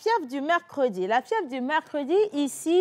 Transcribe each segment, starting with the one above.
fièvre du mercredi. La fièvre du mercredi, ici,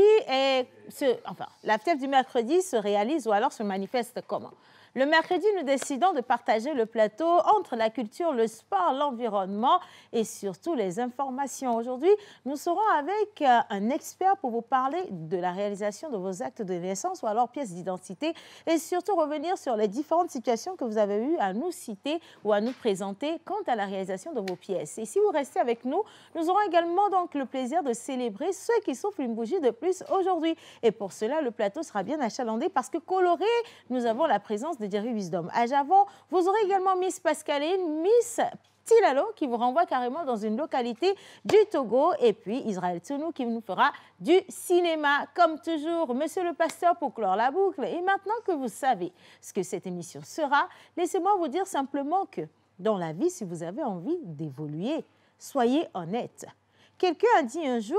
la fièvre du mercredi se réalise ou alors se manifeste comment? Le mercredi, nous décidons de partager le plateau entre la culture, le sport, l'environnement et surtout les informations. Aujourd'hui, nous serons avec un expert pour vous parler de la réalisation de vos actes de naissance ou alors pièces d'identité et surtout revenir sur les différentes situations que vous avez eu à nous citer ou à nous présenter quant à la réalisation de vos pièces. Et si vous restez avec nous, nous aurons également donc le plaisir de célébrer ceux qui souffrent une bougie de plus aujourd'hui. Et pour cela, le plateau sera bien achalandé parce que coloré, nous avons la présence de Jerry Wisdom. À Javon, vous aurez également Miss Pascaline, Miss Tilalo qui vous renvoie carrément dans une localité du Togo et puis Israël Tsounou qui nous fera du cinéma. Comme toujours, monsieur le pasteur pour clore la boucle. Et maintenant que vous savez ce que cette émission sera, laissez-moi vous dire simplement que dans la vie, si vous avez envie d'évoluer, soyez honnête. Quelqu'un a dit un jour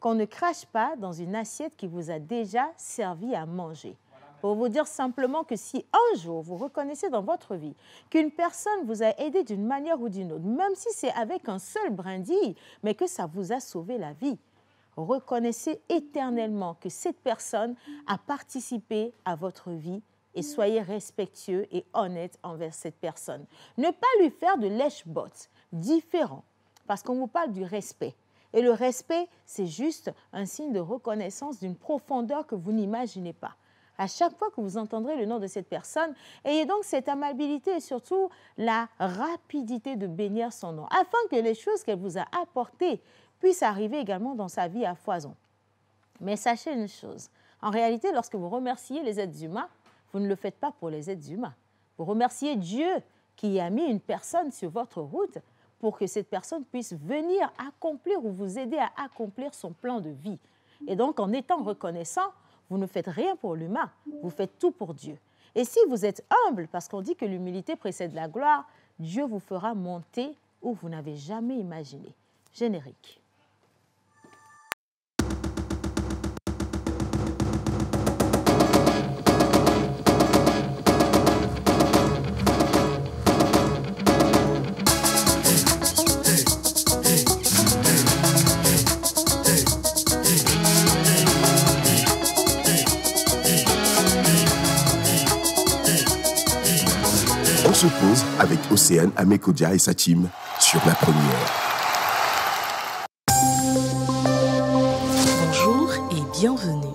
qu'on ne crache pas dans une assiette qui vous a déjà servi à manger. Pour vous dire simplement que si un jour vous reconnaissez dans votre vie qu'une personne vous a aidé d'une manière ou d'une autre, même si c'est avec un seul brindille, mais que ça vous a sauvé la vie, reconnaissez éternellement que cette personne a participé à votre vie et soyez respectueux et honnête envers cette personne. Ne pas lui faire de lèche-botte, différent, parce qu'on vous parle du respect. Et le respect, c'est juste un signe de reconnaissance d'une profondeur que vous n'imaginez pas. À chaque fois que vous entendrez le nom de cette personne, ayez donc cette amabilité et surtout la rapidité de bénir son nom, afin que les choses qu'elle vous a apportées puissent arriver également dans sa vie à foison. Mais sachez une chose, en réalité, lorsque vous remerciez les êtres humains, vous ne le faites pas pour les êtres humains. Vous remerciez Dieu qui a mis une personne sur votre route pour que cette personne puisse venir accomplir ou vous aider à accomplir son plan de vie. Et donc, en étant reconnaissant, vous ne faites rien pour l'humain, vous faites tout pour Dieu. Et si vous êtes humble, parce qu'on dit que l'humilité précède la gloire, Dieu vous fera monter où vous n'avez jamais imaginé. Générique. On se pose avec Océane Amekodia et sa team sur La Première. Bonjour et bienvenue.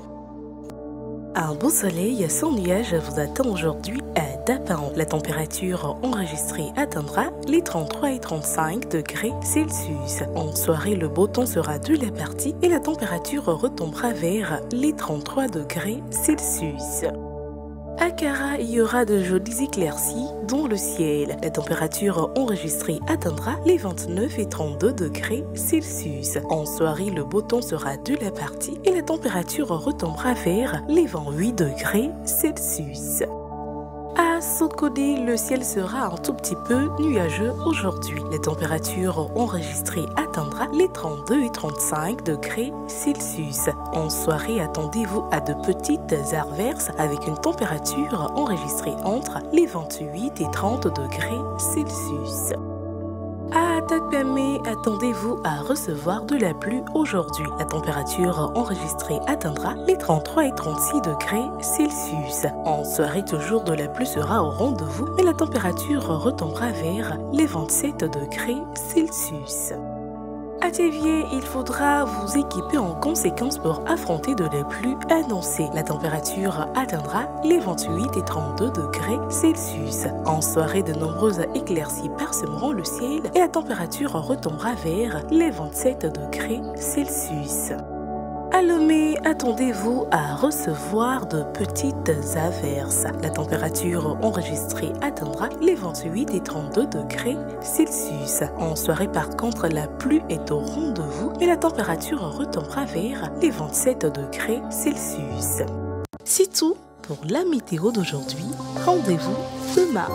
Un beau soleil sans nuages vous attend aujourd'hui à Dapin. La température enregistrée atteindra les 33 et 35 degrés Celsius. En soirée, le beau temps sera de la partie et la température retombera vers les 33 degrés Celsius. À Kara, il y aura de jolies éclaircies dans le ciel. La température enregistrée atteindra les 29 et 32 degrés Celsius. En soirée, le beau temps sera de la partie et la température retombera vers les 28 degrés Celsius. À Sokodé, le ciel sera un tout petit peu nuageux aujourd'hui. La température enregistrée atteindra les 32 et 35 degrés Celsius. En soirée, attendez-vous à de petites averses avec une température enregistrée entre les 28 et 30 degrés Celsius. À Takpamé, attendez-vous à recevoir de la pluie aujourd'hui. La température enregistrée atteindra les 33 et 36 degrés Celsius. En soirée, toujours de la pluie sera au rendez-vous, mais la température retombera vers les 27 degrés Celsius. À Théviers, il faudra vous équiper en conséquence pour affronter de la pluie annoncée. La température atteindra les 28 et 32 degrés Celsius. En soirée, de nombreuses éclaircies parsemeront le ciel et la température retombera vers les 27 degrés Celsius. À Lomé, attendez-vous à recevoir de petites averses. La température enregistrée atteindra les 28 et 32 degrés Celsius. En soirée, par contre, la pluie est au rendez-vous et la température retombera vers les 27 degrés Celsius. C'est tout pour la météo d'aujourd'hui. Rendez-vous demain.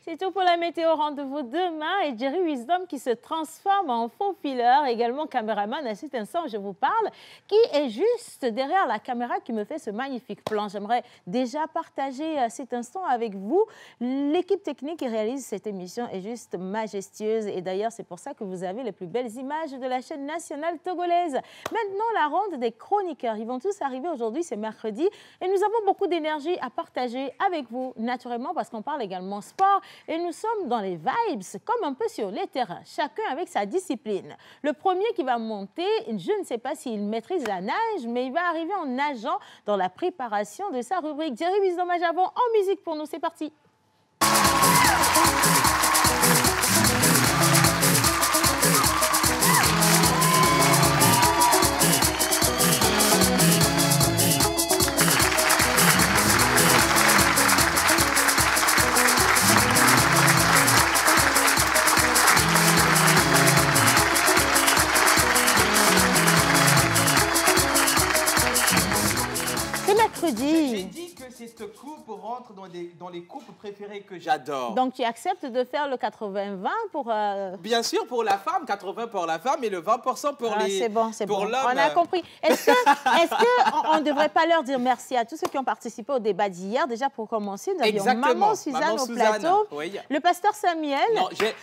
C'est tout pour la météo. Rendez-vous demain. Et Jerry Wisdom qui se transforme en faux fileur, également caméraman à cet instant, je vous parle, qui est juste derrière la caméra qui me fait ce magnifique plan. J'aimerais déjà partager cet instant avec vous. L'équipe technique qui réalise cette émission est juste majestueuse. Et d'ailleurs, c'est pour ça que vous avez les plus belles images de la chaîne nationale togolaise. Maintenant, la ronde des chroniqueurs. Ils vont tous arriver aujourd'hui, c'est mercredi. Et nous avons beaucoup d'énergie à partager avec vous, naturellement, parce qu'on parle également sport. Et nous sommes dans les vibes, comme un peu sur les terrains, chacun avec sa discipline. Le premier qui va monter, je ne sais pas s'il maîtrise la nage, mais il va arriver en nageant dans la préparation de sa rubrique. Jerry Wisdom Majavon en musique pour nous, c'est parti. J'ai dit que cette coupe rentre dans les coupes préférées que j'adore. Donc, tu acceptes de faire le 80-20 pour... Bien sûr, pour la femme, 80 pour la femme et le 20% pour les... C'est bon, c'est bon. L'homme. On a compris. Est-ce qu'on ne devrait pas leur dire merci à tous ceux qui ont participé au débat d'hier? Déjà, pour commencer, nous avions Maman Suzanne au plateau. Oui. Le pasteur Samuel,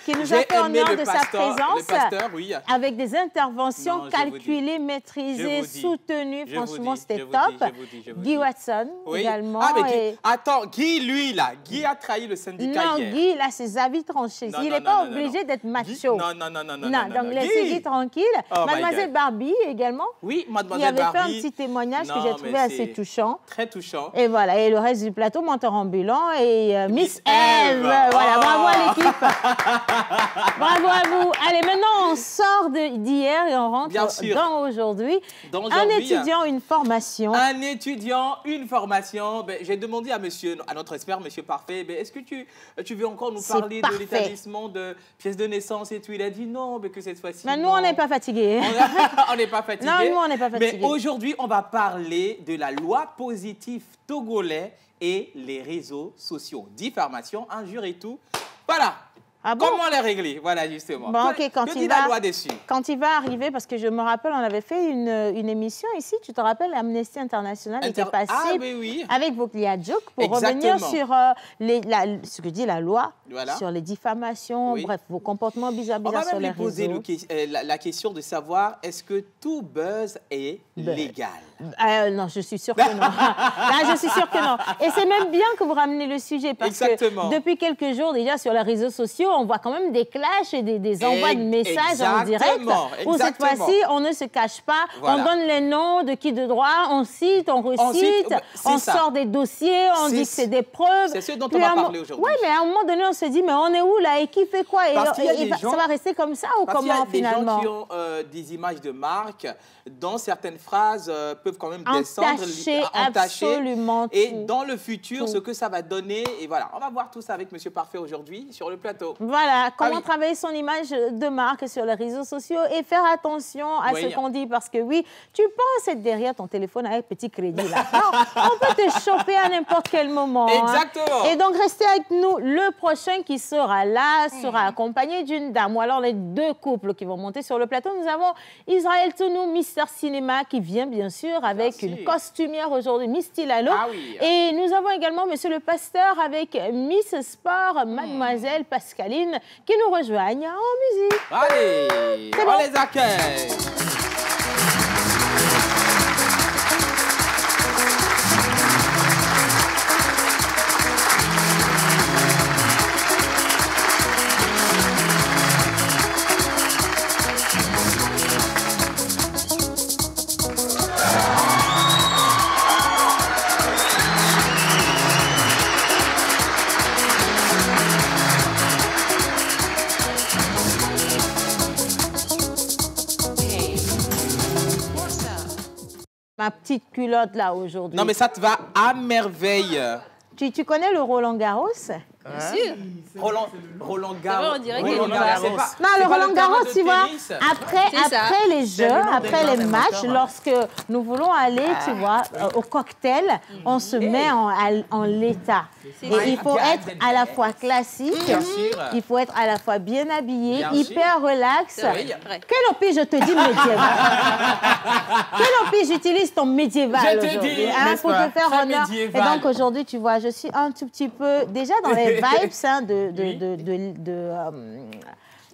qui nous a fait aimé honneur de sa présence. Le pasteur, oui. Avec des interventions calculées, maîtrisées, soutenues. Franchement, c'était top. Guy Watson, également. Ah, mais attends, Guy, lui, là, Guy a trahi le syndicat non, hier. Guy, là, ses avis tranchés. Il n'est pas obligé d'être macho. Non. Donc, laissez Guy tranquille. Mademoiselle Barbie, également. Oui, Mademoiselle Barbie. Il avait fait un petit témoignage que j'ai trouvé assez touchant. Très touchant. Et voilà, et le reste du plateau, monteur ambulant et Miss Eve. Voilà, bravo à l'équipe. Bravo à vous. Allez, maintenant, on sort d'hier et on rentre dans aujourd'hui. Un étudiant, une formation. Un étudiant, une formation. Ben, j'ai demandé à notre expert, Monsieur Parfait, ben, est-ce que tu veux encore nous parler de l'établissement de pièces de naissance et tout? Il a dit non, mais que cette fois-ci. Mais nous, on n'est pas fatigués. On n'est pas fatigués. Non, nous, on n'est pas fatigués. Mais aujourd'hui, on va parler de la loi positive togolais et les réseaux sociaux. Diffamation, injures et tout. Voilà. Ah bon? Comment les régler? Voilà, justement. Bon, okay, que dit la loi dessus? Quand il va arriver, parce que je me rappelle, on avait fait une émission ici, tu te rappelles, Amnesty International était passé avec Voklia Djouk pour revenir sur ce que dit la loi, sur les diffamations, bref, vos comportements bizarres sur les réseaux. On va même lui poser la question de savoir, est-ce que tout buzz est légal? Non, je suis sûre que non. Là, je suis sûre que non. Et c'est même bien que vous ramenez le sujet, parce que depuis quelques jours, déjà, sur les réseaux sociaux, on voit quand même des clashs et des envois de messages en direct. Où cette fois-ci, on ne se cache pas. On donne les noms de qui de droit, on cite, on recite, on sort des dossiers, on dit que c'est des preuves. C'est ce dont on va parler aujourd'hui. Oui, mais à un moment donné, on se dit, mais on est où là et qui fait quoi? Ça va rester comme ça ou comment finalement? Des gens qui ont des images de marque, dont certaines phrases peuvent quand même descendre, entacher absolument tout. Et dans le futur, ce que ça va donner. Et voilà, on va voir tout ça avec Monsieur Parfait aujourd'hui sur le plateau. Voilà, comment travailler son image de marque sur les réseaux sociaux et faire attention à ce qu'on dit. Parce que oui, tu penses être derrière ton téléphone avec petit crédit là. Non, on peut te choper à n'importe quel moment. Exactement. Et donc, restez avec nous. Le prochain qui sera là sera accompagné d'une dame. Ou alors les deux couples qui vont monter sur le plateau. Nous avons Israël Tounou, Mister Cinéma, qui vient bien sûr avec une costumière aujourd'hui, Miss Tilalo. Et nous avons également Monsieur le Pasteur avec Miss Sport, Mademoiselle Pascaline, qui nous rejoignent en musique. Allez, on les accueille. Ma petite culotte là aujourd'hui. Non mais ça te va à merveille. Tu connais le Roland Garros? Bien sûr. Roland Garros. On dirait Roland qu'il est Garros. Non, le Roland Garros, tu vois, C'est ça. après les jeux, après les matchs, lorsque nous voulons aller, tu vois, au cocktail, on se met en l'état. Et il faut être à la fois classique, Bien sûr. il faut être à la fois bien habillé, Bien hyper relax. Oui. Quel opie, je te dis médiéval. Quel opie, j'utilise ton médiéval Je te dis, aujourd'hui, n'est-ce pour pas? te faire Très honneur. médiéval. Et donc aujourd'hui, tu vois, je suis un tout petit peu déjà dans les vibes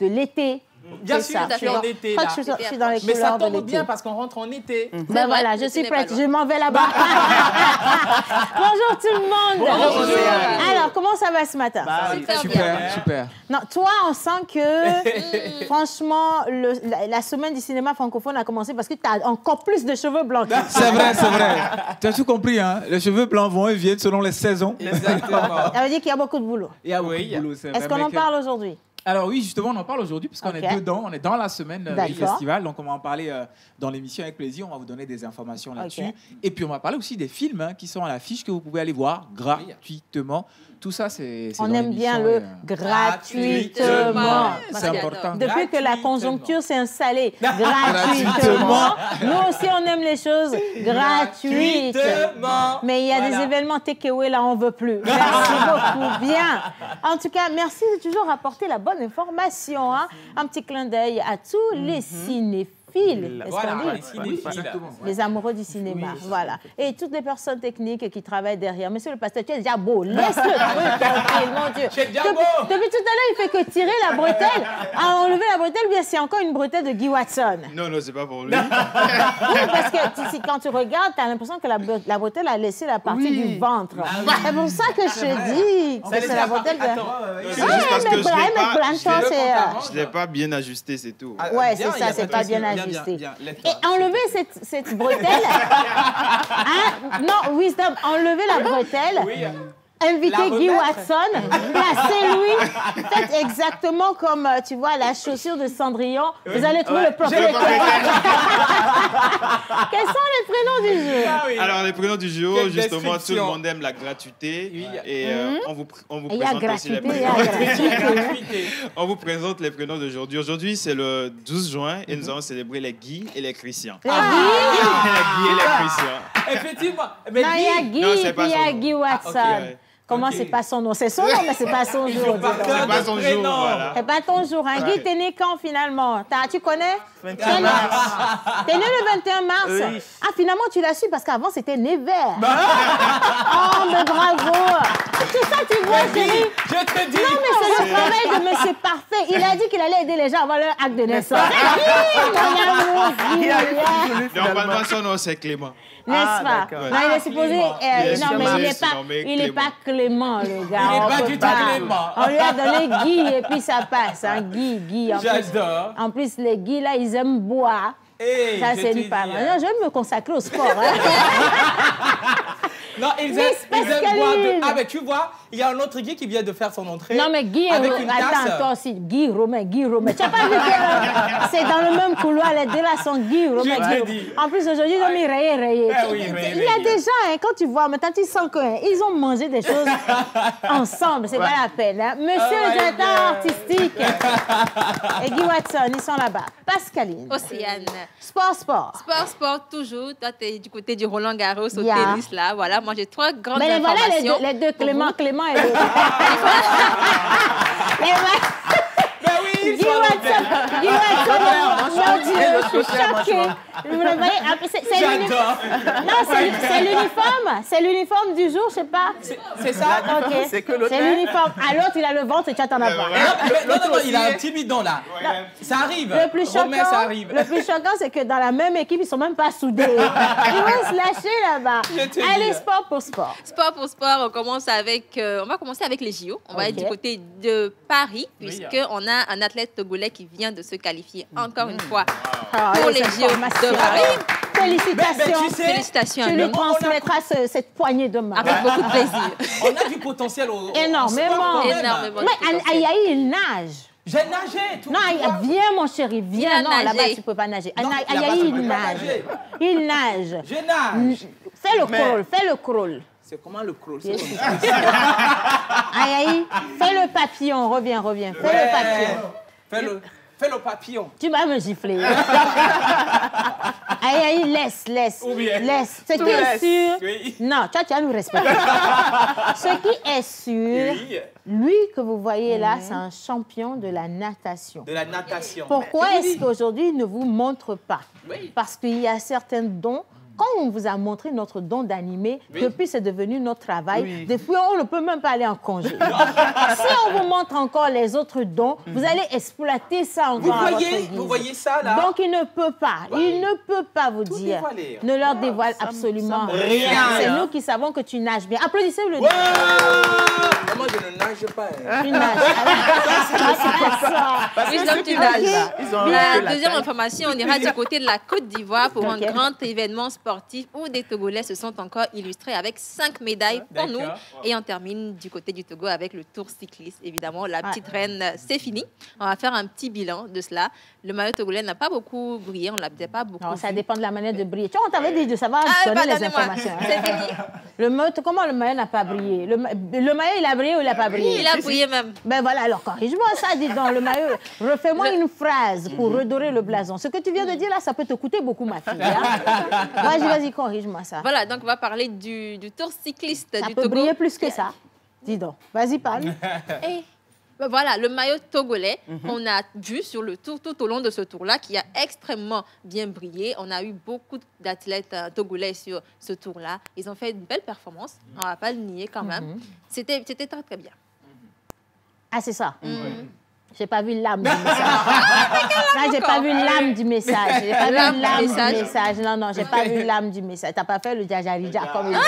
de l'été. Bien C'est sûr, ça. je suis en été, Je crois là. que je suis dans les Mais ça couleurs de tombe l'été. bien parce qu'on rentre en été. Ben voilà, je suis prête, je m'en vais là-bas. Bonjour tout le monde. Bonjour. Alors, comment ça va ce matin? Super. Non, toi, on sent que, franchement, la semaine du cinéma francophone a commencé parce que tu as encore plus de cheveux blancs. C'est vrai. Tu as tout compris, hein. Les cheveux blancs vont et viennent selon les saisons. Exactement. Ça veut dire qu'il y a beaucoup de boulot. Il y a beaucoup de boulot, c'est Est-ce vrai, qu'on en mais parle aujourd'hui? Alors oui, justement, on en parle aujourd'hui parce qu'on Ok. est dedans, on est dans la semaine du D'accord. festival, donc on va en parler dans l'émission avec plaisir, on va vous donner des informations là-dessus. Ok. Et puis on va parler aussi des films qui sont à l'affiche que vous pouvez aller voir gratuitement. Tout ça, c'est On dans aime bien l'émission, le Gratuitement. gratuitement. c'est important. Depuis que la Gratuitement. conjoncture s'est installée gratuitement, nous aussi on aime les choses gratuites. Gratuitement. Mais il y a Voilà. des événements takeaway, là, on ne veut plus. Merci beaucoup. Bien. En tout cas, merci de toujours apporter la bonne information. Hein. Un petit clin d'œil à tous les cinéphiles. Est-ce Voilà, qu'on dit? les cinéphiles. Exactement. Les amoureux du cinéma, voilà. Et toutes les personnes techniques qui travaillent derrière. Monsieur le pasteur, tu es déjà beau. Laisse le truc tranquille, mon Dieu. Tu es déjà Depuis beau. tout à l'heure, il fait que tirer la bretelle. À enlever la bretelle, bien, c'est encore une bretelle de Guy Watson. Non, c'est pas pour lui. Oui, parce que quand tu regardes, tu as l'impression que la bretelle a laissé la partie du ventre. C'est pour ça que je te dis que c'est la bretelle de... C'est juste parce que je je l'ai pas bien ajusté, c'est tout. Ouais, c'est ça, c'est pas bien ajusté. Et enlever cette bretelle, hein, non, Wisdom, enlever la bretelle, invitez Guy Watson, placez-lui, faites exactement comme, tu vois, la chaussure de Cendrillon, vous allez trouver le propriétaire. Quels sont les prénoms du jeu? Alors, les prénoms du jour, Quelle justement, tout le description. monde aime la gratuité. Oui. Et on vous Il y a présente aussi les gratuité, il y a prénoms. gratuité. On vous présente les prénoms d'aujourd'hui. Aujourd'hui, c'est le 12 juin et nous allons célébrer les Guy et les Christian. Les Guy, Les Guy et les Christian. Effectivement. Mais non, il y a Guy, Guy, Non, c'est et pas puis il y a son Guy Watson. ouais. Comment Ok. c'est pas son nom? C'est son nom, mais c'est pas son jour. dis donc. C'est pas son jour, voilà. C'est pas ton jour. Hein. Guy, t'es né quand finalement? Tu connais? 21 mars. T'es né le 21 mars? Oui. Ah, finalement, tu l'as su parce qu'avant, c'était né vert. Oh, mais bravo! Tout ça, tu vois, chérie? je te dis. Non, mais c'est le travail de Monsieur Parfait. Il a dit qu'il allait aider les gens à avoir leur acte de naissance. Guy, mon amour, Guy, hein. Normalement, son nom, c'est Clément. N'est-ce Ah, pas? d'accord. Non, il est supposé... Clément. non, mais il n'est supposé se nommer pas Clément, le gars. Il n'est On pas peut du tout Clément. On lui a donné Guy et puis ça passe. Hein. Guy. J'adore. En plus, les Guy, là, ils aiment boire. Hey, Ça, je c'est te une femme. dis, Non, je vais me consacrer au sport. Hein. Non, ils Miss aiment boire de... Pascaline. Ah, mais tu vois, il y a un autre Guy qui vient de faire son entrée. Non, mais Guy, avec une attends, tasse. toi aussi. Guy Romain. Tu n'as pas vu que c'est dans le même couloir, les deux là sont Guy Romain. Je te Guy Romain. dis. En plus, aujourd'hui, ils ont mis rayé. Ah oui, Il y rayé. a des gens, hein, quand tu vois, maintenant tu sens qu'ils ont mangé des choses ensemble. C'est pas la peine. Hein. Monsieur Oh le my directeur God. artistique et Guy Watson, ils sont là-bas. Pascaline. Océane. Sport. Sport, toujours. Toi, tu es du côté du Roland Garros au Yeah. tennis, là. Voilà, moi, j'ai 3 grandes Mais voilà informations. les deux Clément et les... Ben oui, ils Guy sont à Watson, l'envers. mon Dieu, je suis choquée. Vous le voyez, c'est J'adore. l'uniforme. C'est l'uniforme du jour, je sais pas. C'est ça? Ok. c'est que l'autre, C'est l'uniforme. À l'autre, il a le ventre et tu attends d'avoir. Non, il a un petit bidon là. Ça arrive. Le plus Romain, ça choquant, arrive. c'est que dans la même équipe, ils sont même pas soudés. Ils vont se lâcher là-bas. Je te Allez, dis. sport pour sport. Sport pour sport, on va commencer avec les JO. On va être du côté de Paris, puisqu'on a un athlète togolais qui vient de se qualifier encore une fois pour les JO de Paris. Félicitations. Ben, tu sais, Félicitations à Tu lui lui. transmettras cette poignée de main. Avec beaucoup de plaisir. On a du potentiel au Énormément. sport quand même. Énormément. Mais Aïaï, il nage. J'ai nagé. Tout Non, viens mon chéri, viens. Il a Non, nagé. là-bas, tu peux pas nager. Non, là-bas, Aïaï, tu il peux pas nage. nager. Il nage. Je nage. Fais le crawl, fais le crawl. C'est comment le crawl? Aïe, aïe, fais le papillon, reviens. Fais le papillon. Fais le papillon. Tu vas me gifler. Aïe, laisse. Laisse. Ce qui est sûr... Oui. Non, tu vas nous respecter. Ce qui est sûr, lui que vous voyez là, c'est un champion de la natation. De la natation. Pourquoi est-ce qu'aujourd'hui, il ne vous montre pas? Oui. Parce qu'il y a certains dons. Quand on vous a montré notre don d'animer, depuis c'est devenu notre travail. Des fois, on ne peut même pas aller en congé. Si on vous montre encore les autres dons, vous allez exploiter ça encore à votre guise. Vous voyez ça là? Donc il ne peut pas, il ne peut pas vous dire. Dévoiler. Ne leur dévoile absolument rien. C'est nous qui savons que tu nages bien. Applaudissez-le. Moi, je ne nage pas. Tu nages. La deuxième information, on ira du côté de la Côte d'Ivoire pour un grand événement sportif où des Togolais se sont encore illustrés avec 5 médailles pour nous. Et on termine du côté du Togo avec le tour cycliste. Évidemment, la petite reine, c'est fini. On va faire un petit bilan de cela. Le maillot togolais n'a pas beaucoup brillé, on ne l'a peut-être pas beaucoup. Non, ça vu. dépend de la manière de briller. Tu vois, on t'avait dit de savoir donner les informations. C'est fini. Comment le maillot n'a pas brillé? Le maillot, il a brillé ou il n'a pas brillé? Il a brillé même. Ben voilà, alors corrige-moi ça, dis donc, le maillot. Refais-moi une phrase pour redorer le blason. Ce que tu viens de dire là, ça peut te coûter beaucoup, ma fille. Hein? Vas-y, corrige-moi ça. Voilà, donc on va parler du tour cycliste ça du peut Togo. briller plus que ça. Dis donc, vas-y, parle. Et voilà, le maillot togolais qu'on a vu sur le tour, tout au long de ce tour-là, qui a extrêmement bien brillé. On a eu beaucoup d'athlètes togolais sur ce tour-là. Ils ont fait une belle performance, on ne va pas le nier quand même. C'était très, très bien. Ah, c'est ça. J'ai pas vu l'âme du message. Non, j'ai pas vu l'âme du message. J'ai pas vu l'âme du message. Non, j'ai pas vu l'âme du message. T'as pas fait le djajarija comme il dit.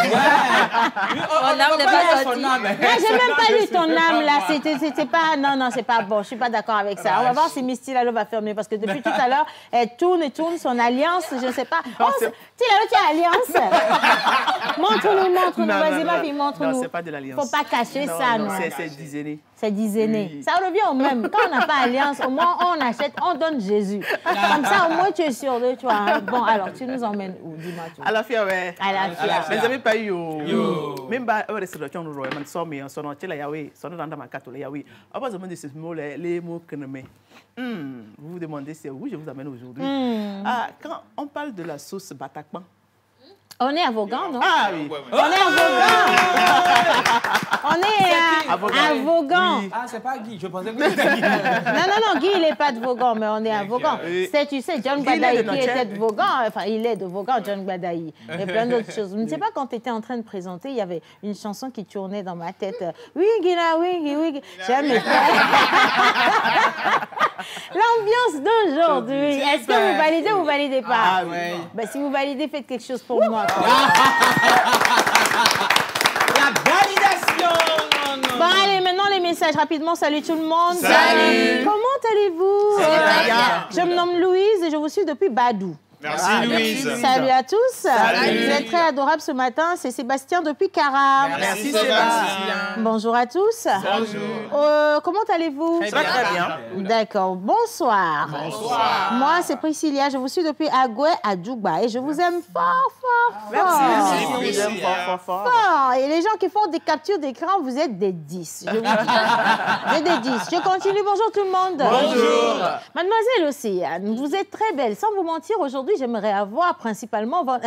Mon âme n'est pas sortie. Non, j'ai même pas lu ton âme là. C'était pas. Non, c'est pas bon. Je suis pas d'accord avec ça. On va voir si Misty Lalo va faire mieux parce que depuis tout à l'heure, elle tourne son alliance. Je ne sais pas. Oh, Lalo, tu as alliance. Montre-nous. Vas-y, ma fille, montre-nous. Non, c'est pas de l'alliance. Faut pas cacher ça, non. C'est dizaines. C'est dizaines. Oui. Ça revient au même. Quand on n'a pas alliance, au moins on achète, on donne Jésus. Comme ça, au moins tu es sûr de toi. Bon, alors tu nous emmènes où? Dis-moi tout. À la fière, ouais. À la fière. Mais vous n'avez pas eu. Même pas au restaurant, on aurait mais on sonne la Yahweh, sonne dans ma carte, la Yahweh. On va demander ces mots, les mots que nous mettons. Vous vous demandez c'est où je vous amène aujourd'hui. Quand on parle de la sauce Bataclan, on est à Vaughan, non? Ah oui. On est à Vaughan. On est à Vaughan. Ah, c'est pas Guy. Je pensais que c'était Guy. Non, Guy, il n'est pas de Vaughan, mais on est à Vaughan. Tu sais, John Gbadayi qui était de Vaughan, enfin, il est de Vaughan, John Gbadayi. Et plein d'autres choses. Je ne sais pas, quand tu étais en train de présenter, il y avait une chanson qui tournait dans ma tête. Wiggy, wiggy. Jamais. L'ambiance d'aujourd'hui. Est-ce que vous validez ou vous validez pas? Ah oui. Ben, si vous validez, faites quelque chose pour moi. La validation. Bon, allez, maintenant les messages rapidement. Salut tout le monde. Salut. Comment allez-vous? Je me nomme Louise et je vous suis depuis Badou. Merci, Louise. Salut à tous. Salut. Vous êtes très adorables ce matin. C'est Sébastien depuis Cara. Merci Sébastien. Bonjour à tous. Bonjour. Comment allez-vous? Très bien. D'accord. Bonsoir. Bonsoir. Moi, c'est Priscilla. Je vous suis depuis Agoué à Djouba et je vous aime fort. Merci. Merci. J'aime fort. Fort. Et les gens qui font des captures d'écran, vous êtes des 10. Je vous dis. Vous êtes des 10. Je continue. Bonjour tout le monde. Bonjour. Mademoiselle Océane, vous êtes très belle. Sans vous mentir, aujourd'hui, j'aimerais avoir principalement votre...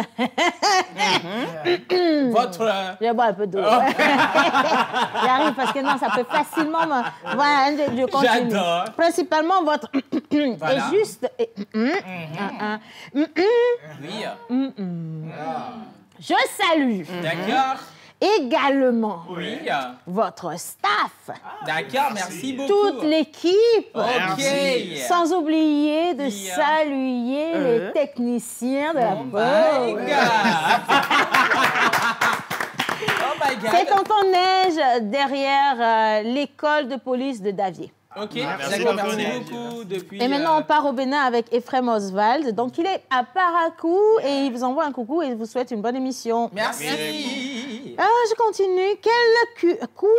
Je bois un peu d'eau. J'arrive parce que non, ça peut facilement... Voilà, je continue. J'adore. Principalement votre... Voilà. Et juste... Oui. Je salue D'accord. également Oui. votre staff, D'accord, merci beaucoup. toute l'équipe, Ok. sans oublier de Bien. saluer les techniciens de la My pause. God. Oh my God. C'est Tonton Neige derrière l'école de police de Davier. Ok, Merci d'accord, beaucoup, merci Neige. beaucoup. Depuis, Et maintenant, on part au Bénin avec Ephraim Oswald. Donc, il est à Paracou et il vous envoie un coucou et il vous souhaite une bonne émission. Merci. Je continue. Quoi?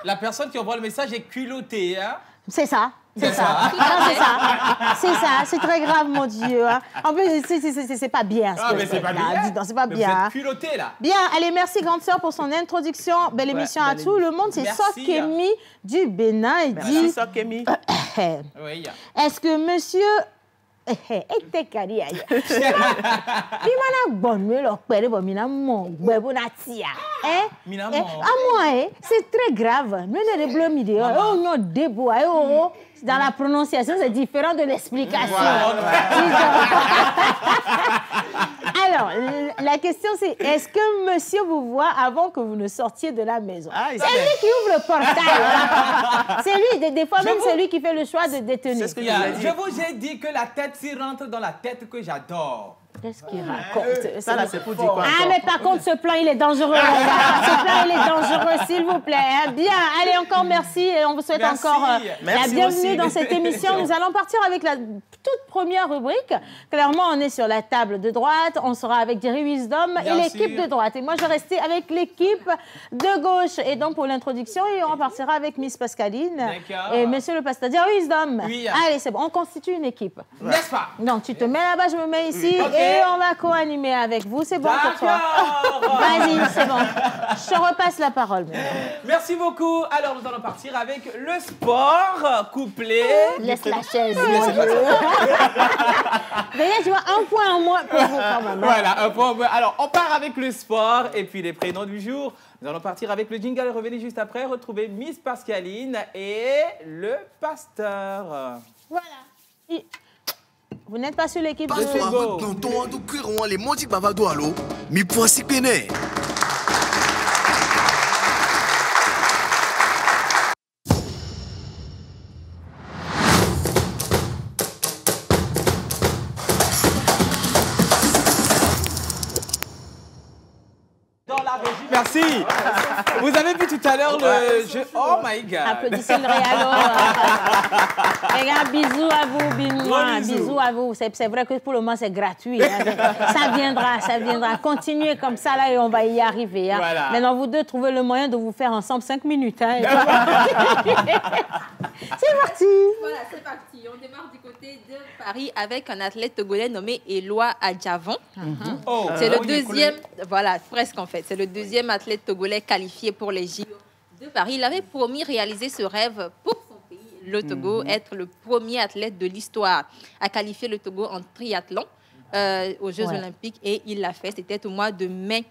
La personne qui envoie le message est culottée, hein? C'est ça. C'est ça. C'est ça. C'est très grave, mon Dieu. Hein. En plus, c'est pas bien. Ah, mais c'est pas bien. C'est pas bien. Vous êtes culotté, là. Bien, allez, merci, grande sœur, pour son introduction. Belle émission à tout le monde. C'est Sokemi du Bénin. Il dit... Merci, Sokemi. Oui. Est-ce que monsieur... c'est très grave. Dans la prononciation, c'est différent de l'explication. Alors, la question c'est, est-ce que monsieur vous voit avant que vous ne sortiez de la maison? C'est lui qui ouvre le portail. C'est lui, des fois même c'est lui qui fait le choix de détenir. C'est ce que je vous ai dit que la tête s'y rentre dans la tête que j'adore. Qu'est-ce qu'il raconte? Ça, là, c'est pour dire quoi? Ah, mais par contre, ce plan, il est dangereux. Ce plan, il est dangereux, s'il vous plaît. Bien, allez, encore merci. Et on vous souhaite encore la bienvenue dans cette émission. Nous allons partir avec la toute première rubrique. Clairement, on est sur la table de droite. On sera avec Jerry Wisdom et l'équipe de droite. Et moi, je vais rester avec l'équipe de gauche. Et donc, pour l'introduction, on repartira avec Miss Pascaline et Monsieur le Pasteur. Jerry Wisdom. Oui. Allez, c'est bon. On constitue une équipe. N'est-ce pas? Donc, tu te mets là-bas, je me mets ici. Et on va co-animer avec vous. C'est bon pour toi? Vas-y, c'est bon. Je te repasse la parole. Merci beaucoup. Alors, nous allons partir avec le sport couplé. Laisse la chaise. D'ailleurs, tu vois, un point en moins pour vous quand même. Voilà, un point en moins. Alors, on part avec le sport et puis les prénoms du jour. Nous allons partir avec le jingle. Revenez juste après. Retrouver Miss Pascaline et le pasteur. Voilà. Vous n'êtes pas sur l'équipe de... Dans la régie, merci. Vous avez vu tout à l'heure le jeu. Oh my God. Applaudissez le Réalo. Les gars, bisous à vous, bisous à vous. C'est vrai que pour le moment, c'est gratuit. Hein. Ça viendra. Continuez comme ça là et on va y arriver. Hein. Voilà. Maintenant, vous deux, trouvez le moyen de vous faire ensemble 5 minutes. Hein. C'est parti. Voilà, c'est parti. On démarre du côté de Paris avec un athlète togolais nommé Éloi Adjavon. C'est le deuxième, voilà, presque en fait. C'est le deuxième athlète togolais qualifié pour les JO de Paris. Il avait promis réaliser ce rêve pour son pays, le Togo, être le premier athlète de l'histoire à qualifier le Togo en triathlon aux Jeux Olympiques. Et il l'a fait. C'était au mois de mai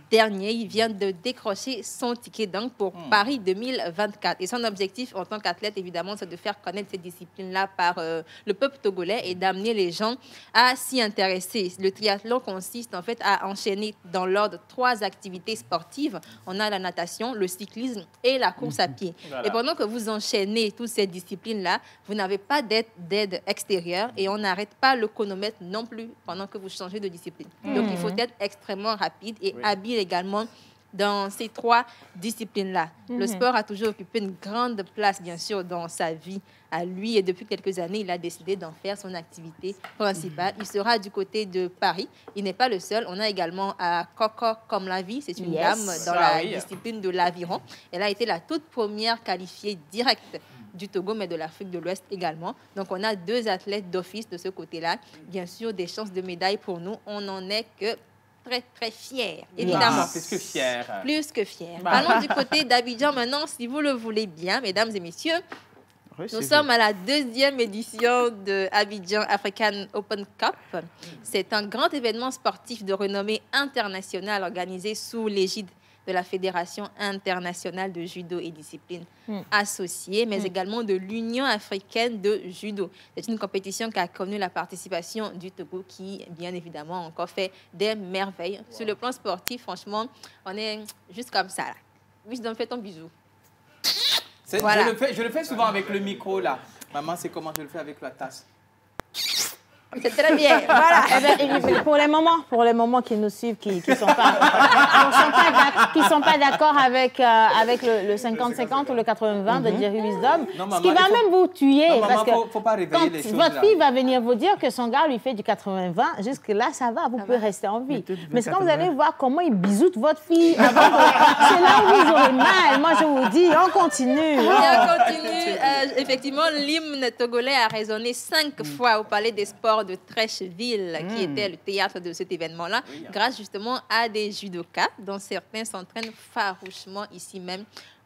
dernier. Il vient de décrocher son ticket donc pour Paris 2024. Et son objectif en tant qu'athlète, évidemment, c'est de faire connaître ces disciplines-là par le peuple togolais et d'amener les gens à s'y intéresser. Le triathlon consiste en fait à enchaîner dans l'ordre 3 activités sportives. On a la natation, le cyclisme et la course à pied. Voilà. Et pendant que vous enchaînez toutes ces disciplines-là, vous n'avez pas d'aide extérieure et on n'arrête pas le chronomètre non plus pendant que vous changez de discipline. Donc, il faut être extrêmement rapide et habile également dans ces 3 disciplines-là. Le sport a toujours occupé une grande place, bien sûr, dans sa vie à lui. Et depuis quelques années, il a décidé d'en faire son activité principale. Il sera du côté de Paris. Il n'est pas le seul. On a également à Coco comme la vie. C'est une dame dans la discipline de l'aviron. Elle a été la toute première qualifiée directe du Togo, mais de l'Afrique de l'Ouest également. Donc, on a 2 athlètes d'office de ce côté-là. Bien sûr, des chances de médaille pour nous. On n'en est que très, très fiers, évidemment. Plus que fiers. Plus que fiers. Allons du côté d'Abidjan maintenant, si vous le voulez bien, mesdames et messieurs. Nous sommes à la 2e édition de Abidjan African Open Cup. C'est un grand événement sportif de renommée internationale organisé sous l'égide de la Fédération internationale de judo et disciplines associées, mais également de l'Union africaine de judo. C'est une compétition qui a connu la participation du Togo qui, bien évidemment, a encore fait des merveilles. Sur le plan sportif, franchement, on est juste comme ça. Là. Wisdom, fais ton bisou. Voilà. Je le fais souvent avec le micro, là. Maman, c'est comment je le fais avec la tasse. C'est très bien, voilà. Pour les moments qui nous suivent, qui sont pas d'accord avec le 50-50 ou le 80-20 de Jerry Wisdom, ce qui va même vous tuer. Parce que faut pas réveiller les choses. Votre fille va venir vous dire que son gars lui fait du 80-20, jusque-là, ça va, vous pouvez rester en vie. Mais c'est quand vous allez voir comment il bisoute votre fille, c'est là où vous aurez mal. Moi, je vous dis, on continue. On continue. Effectivement, l'hymne togolais a résonné 5 fois au Palais des Sports de Trècheville, qui était le théâtre de cet événement-là, grâce justement à des judokas, dont certains s'entraînent farouchement ici même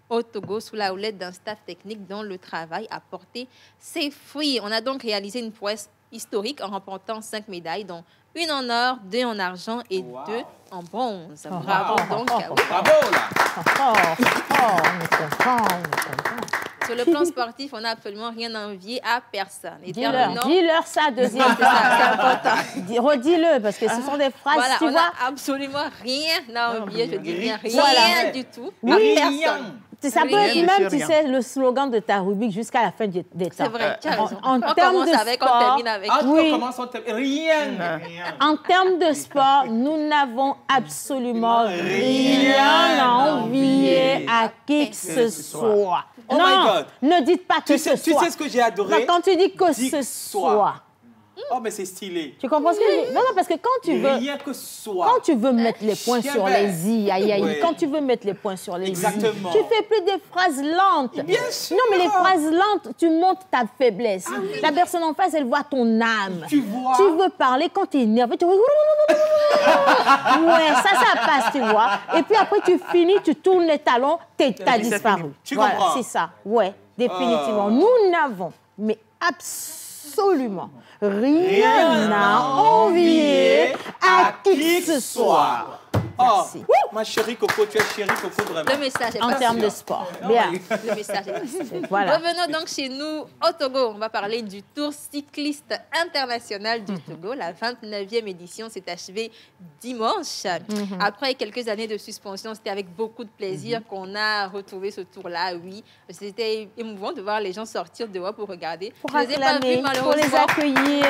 au Togo, sous la houlette d'un staff technique dont le travail a porté ses fruits. On a donc réalisé une prouesse historique en remportant 5 médailles, dont 1 en or, 2 en argent et 2 en bronze. Bravo donc. Bravo là. On est content. Sur le plan sportif, on n'a absolument rien à envier à personne. Dis-leur ça, deuxième. C'est important. Redis-le, parce que ce sont des phrases, voilà, tu on vois. n'a absolument rien à envier, je dis bien rien du tout. Oui, personne. Ça peut être même, tu sais, le slogan de ta rubrique jusqu'à la fin des temps. C'est vrai, tu as raison. On commence avec, on termine avec. Oui. On commence, on termine. Rien. En termes de sport, nous n'avons absolument rien à envier à qui que ce soit. Oh my God. Ne dites pas que ce soit. Tu sais ce que j'ai adoré? Quand tu dis que ce soit. Oh, mais c'est stylé. Tu comprends ce que je dis? Non, parce que quand tu veux... Rien que soit. Quand tu veux mettre les points sur les i, quand tu veux mettre les points sur les i, tu fais plus des phrases lentes. Bien sûr. Non, mais les phrases lentes, tu montres ta faiblesse. La personne en face, elle voit ton âme. Tu vois. Tu veux parler quand tu es énervé, tu... Ouais, ça passe, tu vois. Et puis après, tu finis, tu tournes les talons, t'as disparu. Tu comprends? C'est ça, ouais, définitivement. Nous n'avons, mais absolument rien à envier à qui que ce soit. Oh, ma chérie Coco, tu es chérie Coco vraiment. Le message est en termes de sport. Bien. Le message est passé. Voilà. Revenons donc chez nous au Togo. On va parler du Tour cycliste international du Togo. La 29e édition s'est achevée dimanche. Après quelques années de suspension, c'était avec beaucoup de plaisir qu'on a retrouvé ce tour-là. Oui, c'était émouvant de voir les gens sortir dehors pour regarder. Pour Je les ai pas vus, malheureusement. Pour les accueillir.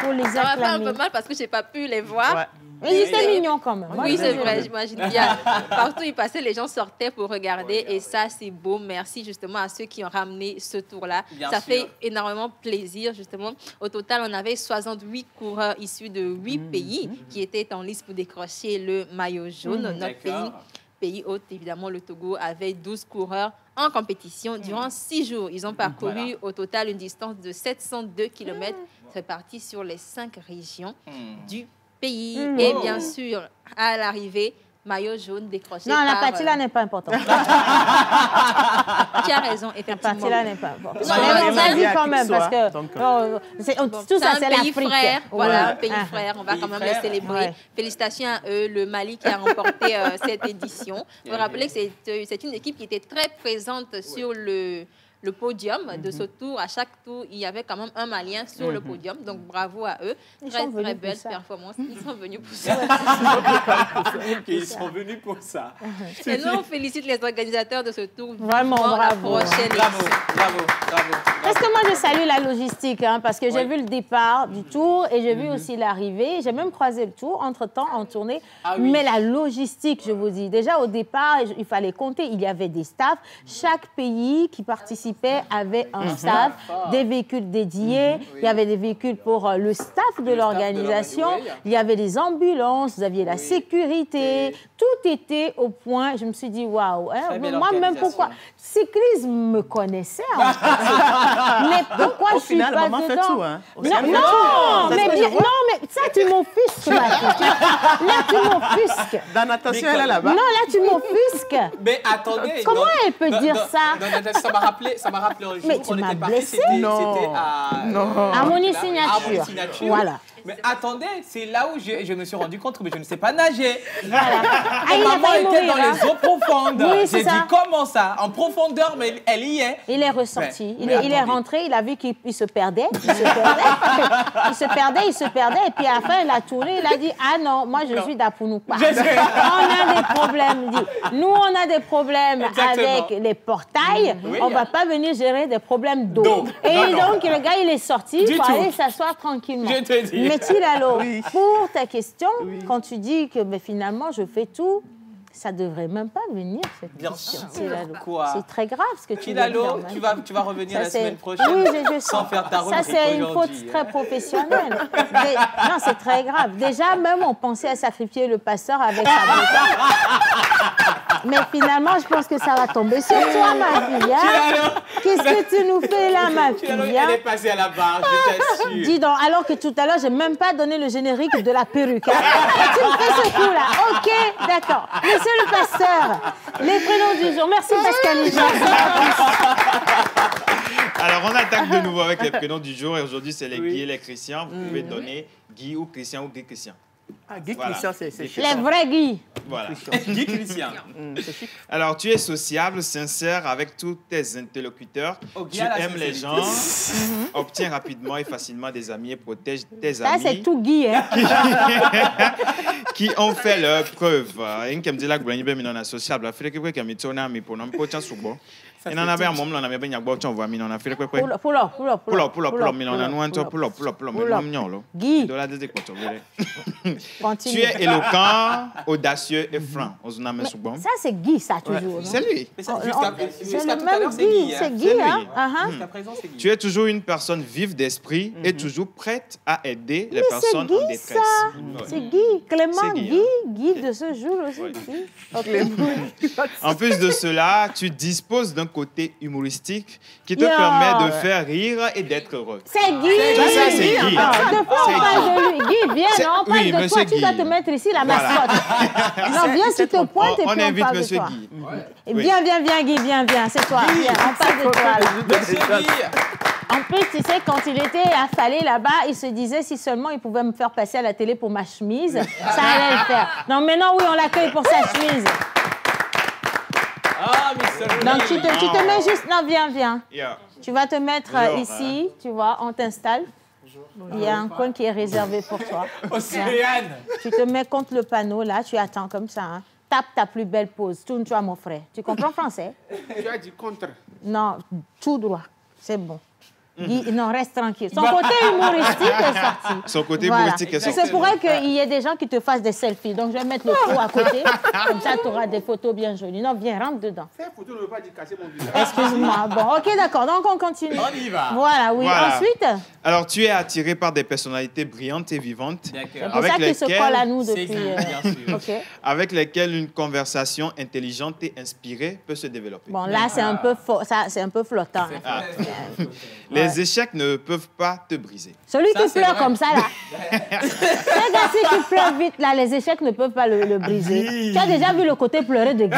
Pour les acclamer. Ça m'a fait un peu mal parce que je n'ai pas pu les voir. Ouais. Mais c'était mignon quand même. Oui, c'est vrai, j'imagine bien. Partout où ils passaient, les gens sortaient pour regarder et ça, c'est beau. Merci justement à ceux qui ont ramené ce tour-là. Ça fait énormément plaisir, justement. Au total, on avait 68 coureurs issus de 8 pays qui étaient en lice pour décrocher le maillot jaune. Notre pays hôte, évidemment, le Togo, avait 12 coureurs en compétition durant 6 jours. Ils ont parcouru au total une distance de 702 km répartis sur les 5 régions du pays. Et bien sûr, à l'arrivée, maillot jaune décroché non, par... la partie là n'est pas importante. Tu as raison, effectivement. La partie là n'est pas importante. Non, on a dit quand même, parce que tout ça, c'est l'Afrique. frère. Voilà, un pays frère. On va quand même le célébrer. Ouais. Félicitations à eux, le Mali qui a remporté cette édition. Vous vous rappelez que c'est une équipe qui était très présente sur le podium de ce tour. À chaque tour, il y avait quand même un Malien sur le podium. Donc, bravo à eux. Très belle performance. Ils sont venus pour ça. Ils sont venus pour ça. Et nous, on félicite les organisateurs de ce tour. Vraiment, bravo. Bravo. Parce que moi, je salue la logistique, parce que j'ai vu le départ du tour et j'ai vu aussi l'arrivée. J'ai même croisé le tour, entre-temps, en tournée. Mais la logistique, je vous dis, déjà au départ, il fallait compter. Il y avait des staffs. Chaque pays qui participait avait un staff, des véhicules dédiés. Il y avait des véhicules pour le staff de l'organisation. Il y avait des ambulances, vous aviez la sécurité. Tout était au point. Je me suis dit, waouh. Moi-même, pourquoi? Cyclisme me connaissait, en fait. Mais pourquoi je suis pas dedans? Non, mais ça, tu m'offusques, ma fille. Là, tu m'offusques. Dans natation, elle est là-bas. Non, là, tu m'offusques. Mais attendez. Comment elle peut dire ça? Ça m'a rappelé un jour mais qu'on était parti. C'était à Harmonie Signature. Voilà. Mais attendez, c'est là où je me suis rendu compte que je ne sais pas nager. Voilà. Maman était dans les eaux profondes. Oui, j'ai dit comment ça? En profondeur, mais elle y est. Il est ressorti. Il est rentré, il a vu qu'il se perdait. Il se perdait, et puis à la fin, il a tourné, il a dit, ah non, moi je suis d'Apounoupa. On a des problèmes, nous on a des problèmes avec les portails, on ne va pas venir gérer des problèmes d'eau. Et donc le gars, il est sorti pour aller s'asseoir tranquillement. Je te dis. Mais Tilalo, pour ta question, quand tu dis que finalement je fais tout, ça ne devrait même pas venir, cette question. C'est très grave ce que tu dis. Tilalo, tu vas revenir la semaine prochaine sans faire ta rubrique. Ça, c'est une faute très professionnelle. Non, c'est très grave. Déjà, même on pensait à sacrifier le pasteur avec sa bouteille. Mais finalement, je pense que ça va tomber sur toi, ma fille. Hein? Qu'est-ce que tu nous fais là, ma fille? Elle est passée à la barre, je t'assure. Dis donc, alors que tout à l'heure, je n'ai même pas donné le générique de la perruque. Hein? Tu me fais ce coup-là. OK, d'accord. Monsieur le pasteur, les prénoms du jour. Merci, Pascaline. Alors, on attaque de nouveau avec les prénoms du jour. Et aujourd'hui, c'est les Guy et les Christian. Vous pouvez donner Guy ou Christian ou Guy Christian. Ah, Guy Christian, c'est les vrais Guy. Voilà. Guy Christian. C'est chic. Alors, tu es sociable, sincère avec tous tes interlocuteurs. Tu aimes les gens, obtiens rapidement et facilement des amis et protèges tes amis. Ça, c'est tout Guy, hein? Qui ont fait leur preuve. Il y a des gens sociables. Il y a des gens qui ont et on avait un moment, on avait bien un on voit on a fait quoi pull Guy. Tu es éloquent, audacieux et franc. Ça c'est Guy ça toujours. C'est lui. C'est le même Guy, c'est Guy hein. Jusqu'à présent c'est Guy. Tu es toujours une personne vive d'esprit et toujours prête à aider les personnes en détresse. C'est Guy, Clément Guy de ce jour aussi. En plus de cela, tu disposes d'un côté humoristique qui te permet de faire rire et d'être heureux. C'est Guy! Ça, c'est Guy. De fois, on parle de lui. Guy, viens, on parle de toi. Tu dois te mettre ici, la mascotte. Non, viens, tu te pointes et puis on parle de toi. On invite M. Guy. Viens, Guy, viens. C'est toi. Viens, on parle de toi. Monsieur Guy! En plus, tu sais, quand il était affalé là-bas, il se disait si seulement il pouvait me faire passer à la télé pour ma chemise, ça allait le faire. Non, maintenant, oui, on l'accueille pour sa chemise. Donc, tu te mets juste... Non, viens. Tu vas te mettre ici, tu vois, on t'installe. Il y a un coin qui est réservé pour toi. Océane! Tu te mets contre le panneau, là, tu attends comme ça. Hein. Tape ta plus belle pose. Tourne-toi, mon frère. Tu comprends français? Tu as dit contre. Non, tout droit. C'est bon. Guy, non, reste tranquille. Son côté humoristique est sorti. Son côté humoristique est sorti. C'est pourrait qu'il y ait des gens qui te fassent des selfies. Donc, je vais mettre le pot à côté. Comme ça, tu auras des photos bien jolies. Non, viens, rentre dedans. Cette photo ne veut pas dire casser mon visage. Excuse-moi. Bon, OK, d'accord. Donc, on continue. On y va. Voilà, oui. Voilà. Ensuite? Alors, tu es attiré par des personnalités brillantes et vivantes. C'est pour ça qu'ils se collent à nous depuis... bien sûr. Okay. Avec lesquelles une conversation intelligente et inspirée peut se développer. Bon, là, c'est un peu c'est un peu flottant. Les échecs ne peuvent pas te briser. Celui qui pleure comme ça, là. Ce gars-ci qui pleure vite, là, les échecs ne peuvent pas le briser. Tu as déjà vu le côté pleurer de Guy.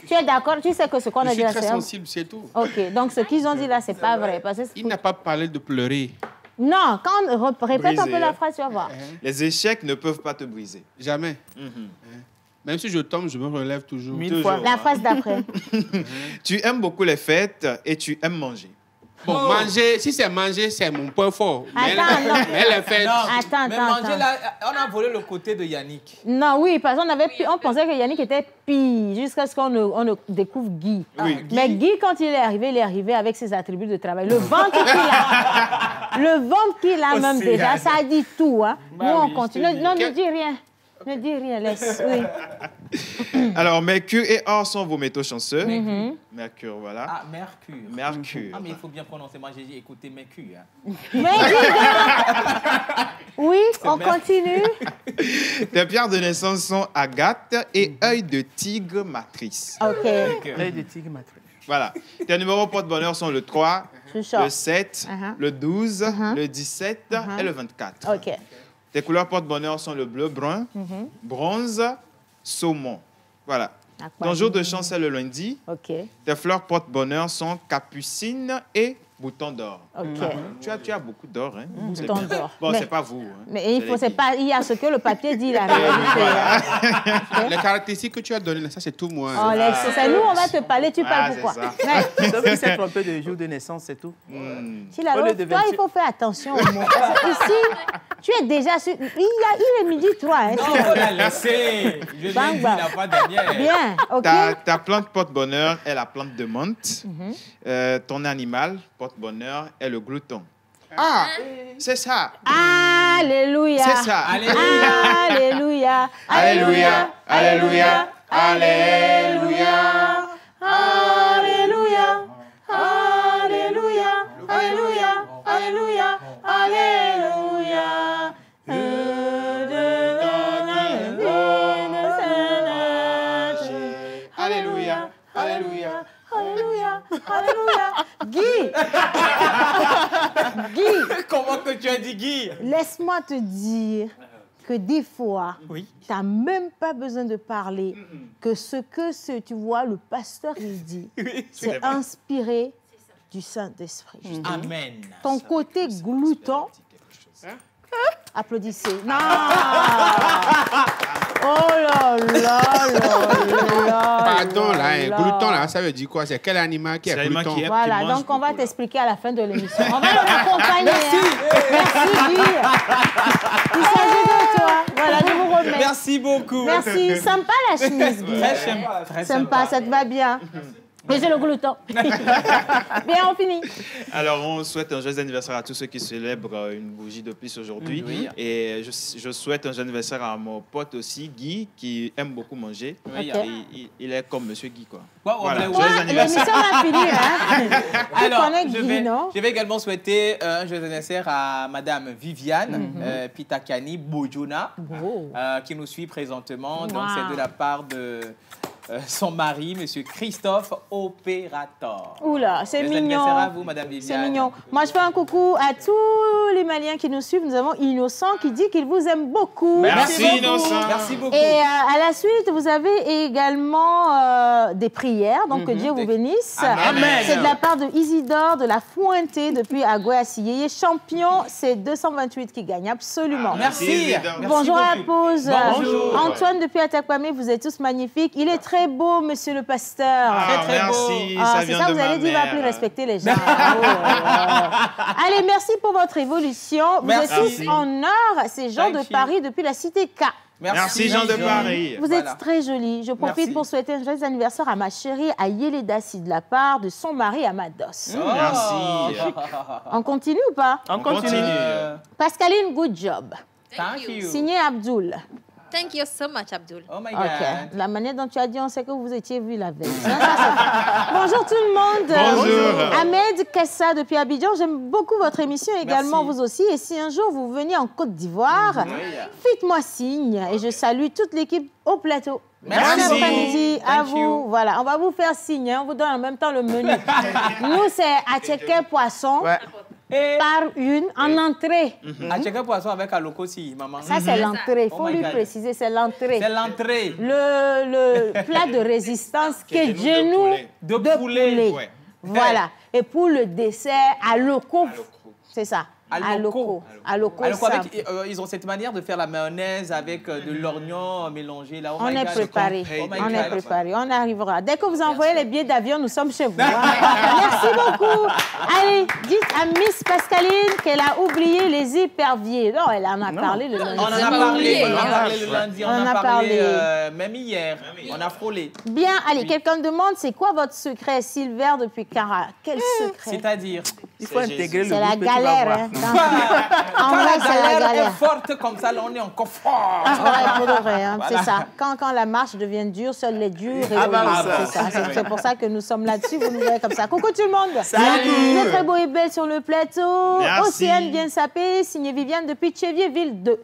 Tu es d'accord? Tu sais que ce qu'on a dit là, c'est... Je suis très sensible, c'est tout. OK, donc ce qu'ils ont dit là, c'est pas vrai. Parce que il n'a pas parlé de pleurer. Non, quand répète briser, un peu la phrase, tu vas voir. Les échecs ne peuvent pas te briser. Jamais. Même si je tombe, je me relève toujours. La phrase d'après. Tu aimes beaucoup les fêtes et tu aimes manger. Bon, manger, si c'est manger, c'est mon point fort. Mais les fêtes... Attends. Manger, là, on a volé le côté de Yannick. Non, oui, parce qu'on pensait que Yannick était pire, jusqu'à ce qu'on ne découvre Guy. Oui. Mais Guy, quand il est arrivé avec ses attributs de travail. Le ventre qu'il a même déjà, ça dit tout. Hein. Nous, on continue. Non, ne dis rien. Ne dis rien, laisse. Oui. Alors, Mercure et Or sont vos métaux chanceux. Mercure, voilà. Ah, Mercure. Mercure. Ah, mais il faut bien prononcer. Moi, j'ai dit écoutez Mercure. Hein. Oui, on continue. Tes pierres de naissance sont Agathe et œil de tigre matrice. OK. L'œil de tigre matrice. Voilà. Tes numéros porte-bonheur sont le 3, le 7, le 12, le 17 et le 24. OK. Tes couleurs porte-bonheur sont le bleu, brun, bronze, saumon. Voilà. Ton jour de chance est le lundi. OK. Tes fleurs porte-bonheur sont capucine et Bouton d'or. Ok. Tu as beaucoup d'or. Hein? Bouton d'or. Bon, c'est pas vous. Hein? Mais il y a ce que le papier dit, la réalité. Les caractéristiques que tu as données, ça, c'est tout moi. Oh, c'est nous, on va te parler, tu parles pourquoi? Donc, il s'est trompé de jour de naissance, c'est tout. Si toi, il faut faire attention au mot. Ici, tu es déjà sur... Il est midi 3. Hein, non, on l'a laissé. Je l'ai dit la fois dernière. Bien, ok. Ta plante porte-bonheur est la plante de menthe. Ton animal porte-bonheur est le glouton. Ah, c'est ça. Alléluia. C'est ça. Alléluia. Alléluia. Alléluia. Alléluia. Alléluia. Alléluia. Alléluia. Alléluia. Alléluia. Alléluia. Alléluia. Alléluia. Alléluia. Guy. Comment que tu as dit Guy? Laisse-moi te dire que des fois, tu n'as même pas besoin de parler, que tu vois, le pasteur, il dit, c'est inspiré du Saint-Esprit. Amen. Ton côté glouton, applaudissez. Non. Oh là là là. Pardon, là, glouton, là, ça veut dire quoi? C'est quel animal qui est glouton? Voilà, donc on va t'expliquer à la fin de l'émission. On va l'accompagner. Merci, Guy. Il s'agit de toi. Voilà, je vous remets. Merci beaucoup. Merci. Sympa la chemise, Guy. Très sympa, ça te va bien. Mais j'ai le glouton. Bien, on finit. Alors, on souhaite un joyeux anniversaire à tous ceux qui célèbrent une bougie de plus aujourd'hui. Et je souhaite un joyeux anniversaire à mon pote aussi, Guy, qui aime beaucoup manger. Il est comme Monsieur Guy, quoi. Voilà, joyeux anniversaire. L'émission va finir, hein. Alors, je vais également souhaiter un joyeux anniversaire à Madame Viviane Pitakani Bojona, qui nous suit présentement. Donc, c'est de la part de... son mari, Monsieur Christophe Opérator. Oula, c'est mignon. Anniversaire à vous, Madame Viviane. C'est mignon. Moi, je fais un coucou à tous les Maliens qui nous suivent. Nous avons Innocent qui dit qu'il vous aime beaucoup. Merci Innocent. Merci beaucoup. Et à la suite, vous avez également des prières. Donc, que Dieu vous bénisse. Amen. C'est de la part de Isidore de la Fouintée depuis Agoué-Assiyé. Champion, c'est 228 qui gagne. Absolument. Merci. Bonjour à la pause. Bonjour. Antoine depuis Atakwame, vous êtes tous magnifiques. Il est très beau, monsieur le pasteur. Très merci, beau. ça c'est vient ça, de vous ma allez dire, il va mère. plus respecter les gens. Allez, merci pour votre évolution. Vous êtes tous en or. C'est Jean de Paris depuis la cité K. Merci Jean de Paris. Vous êtes très jolie. Je profite pour souhaiter un joyeux anniversaire à ma chérie, à Yélédassi, de la part de son mari, Amados. Merci. On continue ou pas? On continue. Pascaline, good job. Thank you. Signé Abdoul. Thank you so much, Abdoul. Oh my God. Ok. La manière dont tu as dit, on sait que vous étiez vu la veille. Bonjour tout le monde. Bonjour. Ahmed Kessa depuis Abidjan. J'aime beaucoup votre émission également, vous aussi. Et si un jour vous venez en Côte d'Ivoire, faites-moi signe. Et je salue toute l'équipe au plateau. Merci. Bon après-midi à Thank vous. you. Voilà, on va vous faire signe. On vous donne en même temps le menu. Nous, c'est attiéké poisson. Par une en entrée. À checker poisson avec un loco si, maman. Ça, c'est l'entrée. Il Oh faut my lui God. préciser, c'est l'entrée. C'est l'entrée. Le plat de résistance, quejenou de poulet. Ouais. Voilà. Et pour le dessert, à loco. C'est ça. À loco. À loco. Alors, simple. avec, ils ont cette manière de faire la mayonnaise avec de l'oignon mélangé. Là. Oh On my est God. préparé. Oh my On God. est préparé. On arrivera. Dès que vous envoyez les billets d'avion, nous sommes chez vous. Merci beaucoup. Allez, dites à Miss Pascaline qu'elle a oublié les éperviers. Non, elle en a parlé le lundi. On en a parlé, le lundi, on On en en a a parlé parlé. même hier. On a frôlé. Bien, allez, quelqu'un demande, c'est quoi votre secret, Silver, depuis Cara? Quel secret? C'est-à-dire, Il faut intégrer le C'est la groupe et tu vas galère. voir. Hein. En quand vrai, la c'est la galère est galère. forte comme ça, là, on est encore fort. Ouais, pour de vrai, hein, Voilà. c'est ça. Quand la marche devient dure, seuls les durs Avance. c'est ça. C'est pour ça que nous sommes là-dessus. Vous nous voyez comme ça. Coucou tout le monde. Salut. Vous êtes très beau et belle sur le plateau. Merci. Océane bien sapée, signé Viviane depuis Tchévier-Ville 2.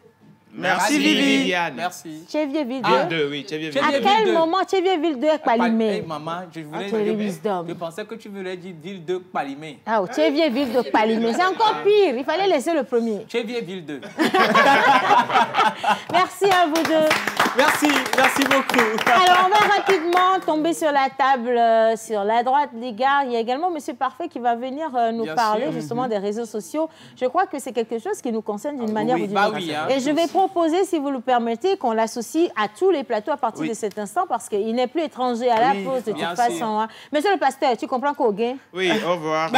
Merci Viviane. Merci. Tchévier-Ville 2. Ah, deux, oui, tu es bien. Tu es À bien. quel Ville 2. moment Tchévier-Ville 2 est Hey, Palimé? maman, je voulais Ah, wisdom. je pensais que tu voulais dire ville de Palimé. Ah, Tchévier-Ville 2 Palimé. C'est encore pire. Il fallait laisser le premier. Chevier ville 2. Merci à vous deux. merci beaucoup. Alors, on va rapidement tomber sur la table, sur la droite des gars. Il y a également M. Parfait qui va venir nous parler justement des réseaux sociaux. Je crois que c'est quelque chose qui nous concerne d'une manière ou d'une autre. Et je vais proposer, si vous le permettez, qu'on l'associe à tous les plateaux à partir de cet instant parce qu'il n'est plus étranger à la pause de toute façon. Hein. Monsieur le pasteur, tu comprends qu'au gain? Oui, au revoir.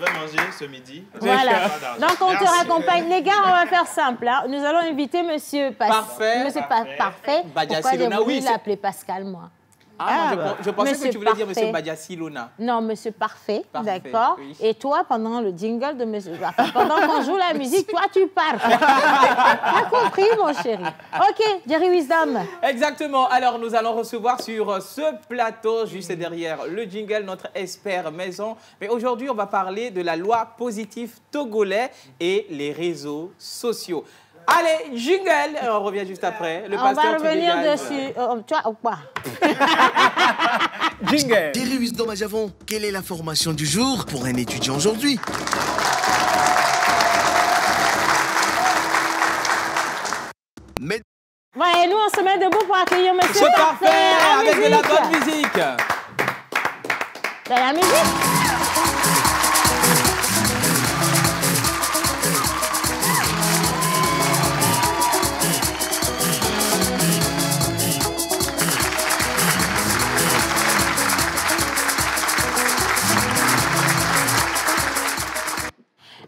Je vais manger ce midi. Voilà. Donc, on te raccompagne. Les gars, on va faire simple. Hein. Nous allons inviter Monsieur Parfait. Monsieur Parfait. Pourquoi j'ai voulu l'appeler Pascal, moi? Je pensais que tu voulais dire Monsieur Badiassi Lona. Non, Monsieur Parfait, d'accord. Oui. Et toi, pendant le jingle de Monsieur... Enfin, pendant qu'on joue la musique, toi, tu parles. T'as compris, mon chéri? OK, Jerry Wisdom. Exactement. Alors, nous allons recevoir sur ce plateau, juste derrière le jingle, notre expert maison. Mais aujourd'hui, on va parler de la loi positive togolais et les réseaux sociaux. Allez, jingle, on revient juste après. Le on va revenir dessus. Tu vois, ou quoi? Jingle. Jerry Wisdom à Javon, quelle est la formation du jour pour un étudiant aujourd'hui? Ouais, nous, on se met debout pour accueillir Monsieur Parfait avec de la bonne musique. De la musique?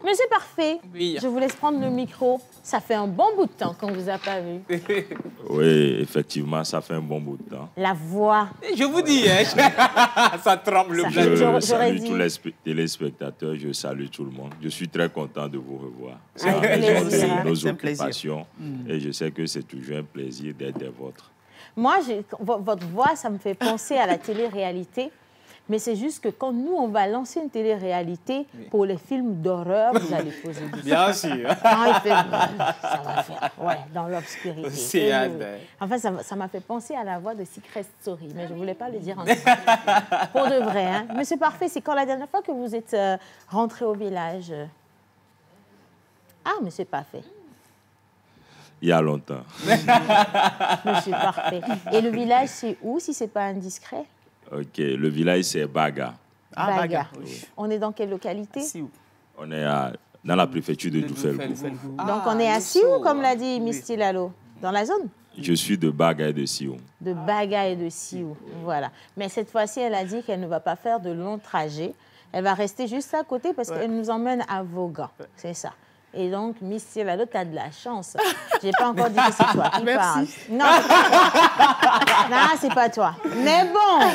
Monsieur Parfait, je vous laisse prendre le micro. Ça fait un bon bout de temps qu'on ne vous a pas vu. Oui, effectivement, ça fait un bon bout de temps. La voix. Je vous dis, hein, ça tremble. Je salue tous les téléspectateurs, je salue tout le monde. Je suis très content de vous revoir. C'est nos occupations et je sais que c'est toujours un plaisir d'être des vôtres. Moi, votre voix, ça me fait penser à la télé-réalité. Mais c'est juste que quand nous, on va lancer une télé-réalité pour les films d'horreur, vous allez poser des bien sûr. Quand il fait mal, ça va faire, dans l'obscurité. C'est enfin, ça m'a fait penser à la voix de Secret Story, mais je ne voulais pas le dire en pour de vrai. Hein. Monsieur Parfait, c'est quand la dernière fois que vous êtes rentré au village? Ah, Monsieur Parfait. Il y a longtemps. Monsieur Parfait. Et le village, c'est où, si ce n'est pas indiscret? OK, le village, c'est Baga. Ah, Baga. Oui. On est dans quelle localité? On est dans la préfecture de Doufelgou. Donc, on est à Sioux, comme l'a dit Miss Tilalo, dans la zone? Je suis de Baga et de Sioux. De Baga et de Sioux, voilà. Mais cette fois-ci, elle a dit qu'elle ne va pas faire de longs trajets. Elle va rester juste à côté parce qu'elle nous emmène à Vaughan. C'est ça. Et donc, Miss Tilalo, tu as de la chance. Je n'ai pas encore dit que c'est toi qui parles. Non, c'est pas toi. Mais bon,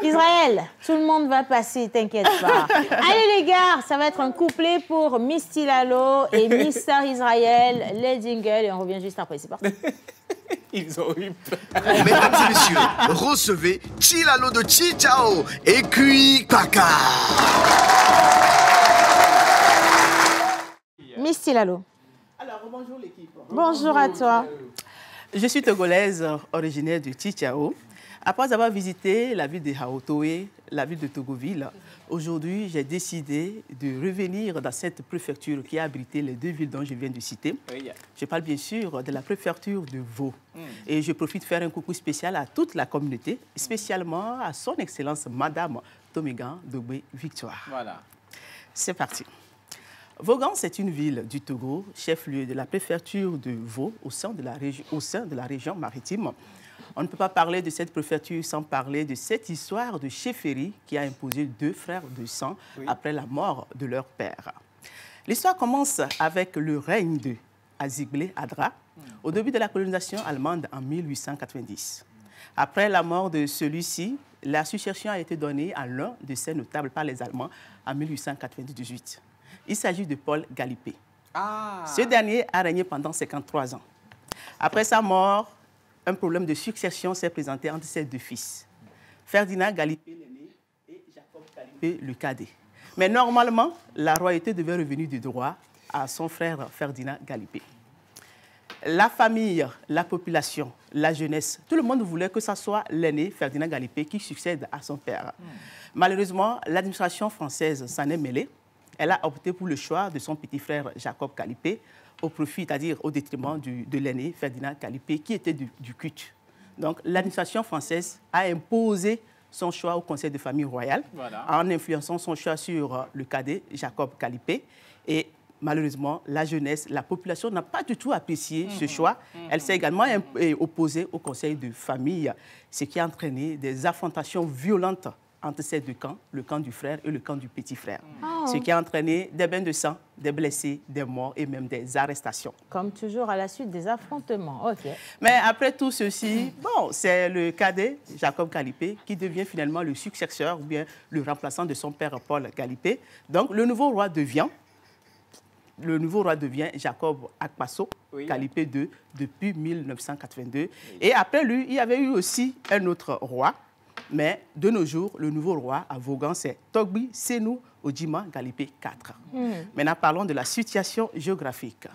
Israël, tout le monde va passer, t'inquiète pas. Allez les gars, ça va être un couplet pour Miss Tilalo et Mister Israël, les jingles, et on revient juste après. C'est parti. Ils ont eu peur. Mesdames et messieurs, recevez Tilalo de Chichao et Kui Kaka. Miss Tilalo. Alors, bonjour l'équipe. Bonjour à toi. Je suis togolaise, originaire de Chichao. Après avoir visité la ville de Haotoé, la ville de Togoville, aujourd'hui, j'ai décidé de revenir dans cette préfecture qui a abrité les deux villes dont je viens de citer. Je parle bien sûr de la préfecture de Vaud. Et je profite de faire un coucou spécial à toute la communauté, spécialement à son Excellence Madame Tomigan Dogbe Victoire. Voilà. C'est parti. Vaughan, c'est une ville du Togo, chef-lieu de la préfecture de Vaud, au sein de la région maritime. On ne peut pas parler de cette préfecture sans parler de cette histoire de chefferie qui a imposé deux frères de sang après la mort de leur père. L'histoire commence avec le règne de Aziglé Adra au début de la colonisation allemande en 1890. Après la mort de celui-ci, la succession a été donnée à l'un de ses notables par les Allemands en 1898. Il s'agit de Paul Galipé. Ce dernier a régné pendant 53 ans. Après sa mort, un problème de succession s'est présenté entre ses deux fils, Ferdinand Galipé l'aîné et Jacob Galipé le cadet. Mais normalement, la royauté devait revenir du droit à son frère Ferdinand Galipé. La famille, la population, la jeunesse, tout le monde voulait que ce soit l'aîné Ferdinand Galipé qui succède à son père. Malheureusement, l'administration française s'en est mêlée. elle a opté pour le choix de son petit frère Jacob Kalipé au profit, c'est-à-dire au détriment de l'aîné Ferdinand Kalipé, qui était du culte. Donc, l'administration française a imposé son choix au Conseil de famille royale, en influençant son choix sur le cadet Jacob Kalipé. Et malheureusement, la jeunesse, la population n'a pas du tout apprécié ce choix. Elle s'est également opposée au Conseil de famille, ce qui a entraîné des affrontations violentes entre ces deux camps, le camp du frère et le camp du petit frère. Ce qui a entraîné des bains de sang, des blessés, des morts et même des arrestations. Comme toujours à la suite des affrontements. OK. Mais après tout ceci, bon, c'est le cadet, Jacob Kalipé, qui devient finalement le successeur ou bien le remplaçant de son père Paul Kalipé. Donc le nouveau roi devient Jacob Akpasso Kalipé II depuis 1982. Et après lui, il y avait eu aussi un autre roi. Mais de nos jours, le nouveau roi à Vaughan, c'est Togbi Senou Ojima Kalipé IV. Maintenant, parlons de la situation géographique.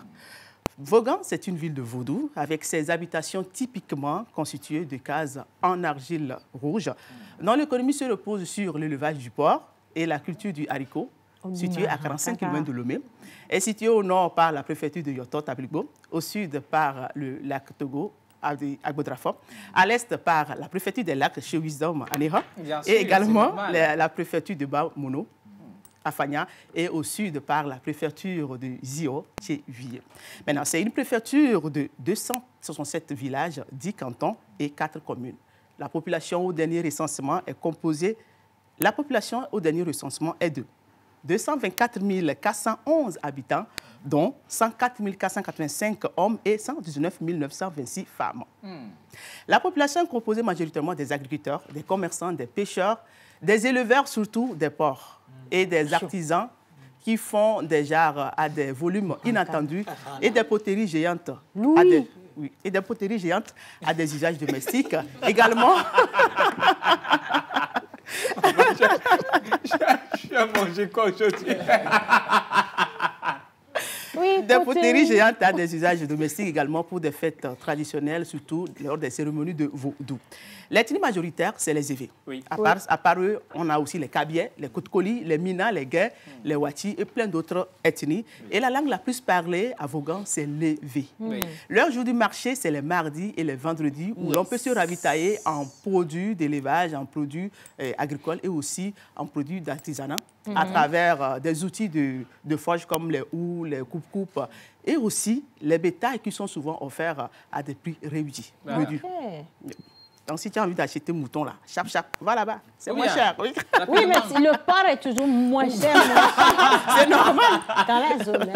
Vaughan, c'est une ville de vaudou avec ses habitations typiquement constituées de cases en argile rouge, dont l'économie se repose sur l'élevage du porc et la culture du haricot, située à 45 km de Lomé, est située au nord par la préfecture de Yotot-Abrigbo, au sud par le lac Togo, à Godrafort, à l'est par la préfecture des lacs chez Wisdom à Néra, et également la préfecture de Bamono à Fagna, et au sud par la préfecture de Zio chez Ville. Maintenant, c'est une préfecture de 267 villages, 10 cantons et 4 communes. La population au dernier recensement est de 224 411 habitants, dont 104 485 hommes et 119 926 femmes. La population est composée majoritairement des agriculteurs, des commerçants, des pêcheurs, des éleveurs, surtout des porcs, et des artisans qui font des jarres à des volumes inattendus et des poteries géantes. Et des poteries géantes à des usages domestiques. Également... Je vais manger quoi aujourd'hui? Des poteries géantes à des usages domestiques également pour des fêtes traditionnelles, surtout lors des cérémonies de vaudou. L'ethnie majoritaire, c'est les Évés. À part eux, on a aussi les Kabiais, les Kotkoli, les Mina, les Guais, les Wati et plein d'autres ethnies. Et la langue la plus parlée à Vaughan, c'est l'Évé. Leur jour du marché, c'est les mardis et les vendredis où l'on peut se ravitailler en produits d'élevage, en produits agricoles et aussi en produits d'artisanat à travers des outils de forge comme les houes, les coupes-coupes et aussi les bétails qui sont souvent offerts à des prix réduits. Donc, si tu as envie d'acheter mouton, là, va là-bas. C'est moins cher. Oui, mais le porc est toujours moins cher. C'est normal. Dans la zone,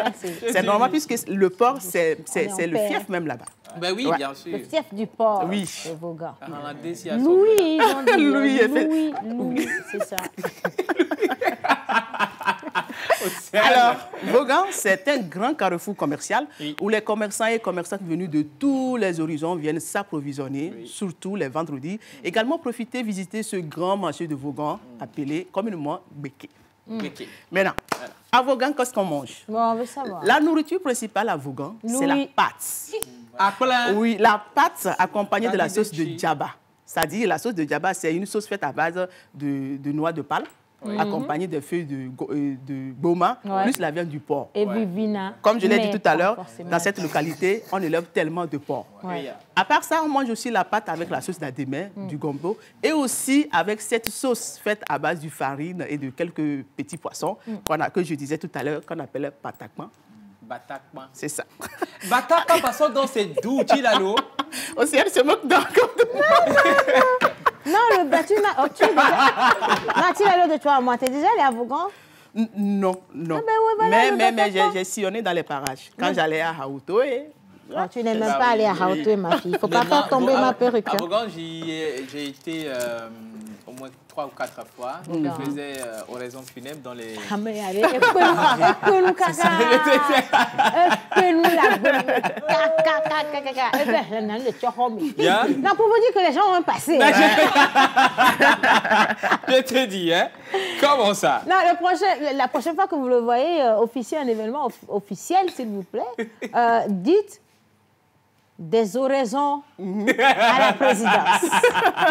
c'est normal puisque le porc, c'est le fief même là-bas. Ben oui, bien sûr. Le fief du porc. Oui. C'est Vaughan. Louis, c'est ça. Alors, Vaughan, c'est un grand carrefour commercial où les commerçants et commerçantes venus de tous les horizons viennent s'approvisionner, surtout les vendredis. Également, profiter, visiter ce grand marché de Vaughan appelé communément Béké. Maintenant, à Vaughan, qu'est-ce qu'on mange? Bon, on veut savoir. La nourriture principale à Vaughan, c'est la pâte. Oui, la pâte accompagnée de la sauce de djaba. C'est-à-dire, la sauce de djaba, c'est une sauce faite à base de noix de palme, accompagnée de feuilles de boma, plus la viande du porc. Et vivina. Comme je l'ai dit tout à l'heure, dans cette localité, on élève tellement de porc. À part ça, on mange aussi la pâte avec la sauce d'adémé, du gombo, et aussi avec cette sauce faite à base de farine et de quelques petits poissons, que je disais tout à l'heure, qu'on appelle patakman. Batakman. C'est ça. Batakman, parce que c'est d'où, Tilalo? Aussi, elle se moque d'encore. Non, le battu, tu es déjà... Tilalo de toi, moi, t'es déjà allé à Vaughan? Non. Mais j'ai sillonné dans les parages. Quand j'allais à Haouto, tu n'es même pas allée à Haouto, ma fille. Il ne faut pas faire tomber ma perruque. À Vaughan, j'ai été au moins 3 ou 4 fois. Je faisais oraison funèbre dans les... Ah, mais allez, écoute-nous, caca. Non, pour vous dire que les gens ont passé. Je te dis, hein? Comment ça? Non, la prochaine fois que vous le voyez officier un événement officiel, s'il vous plaît, dites... des oraisons à la présidence.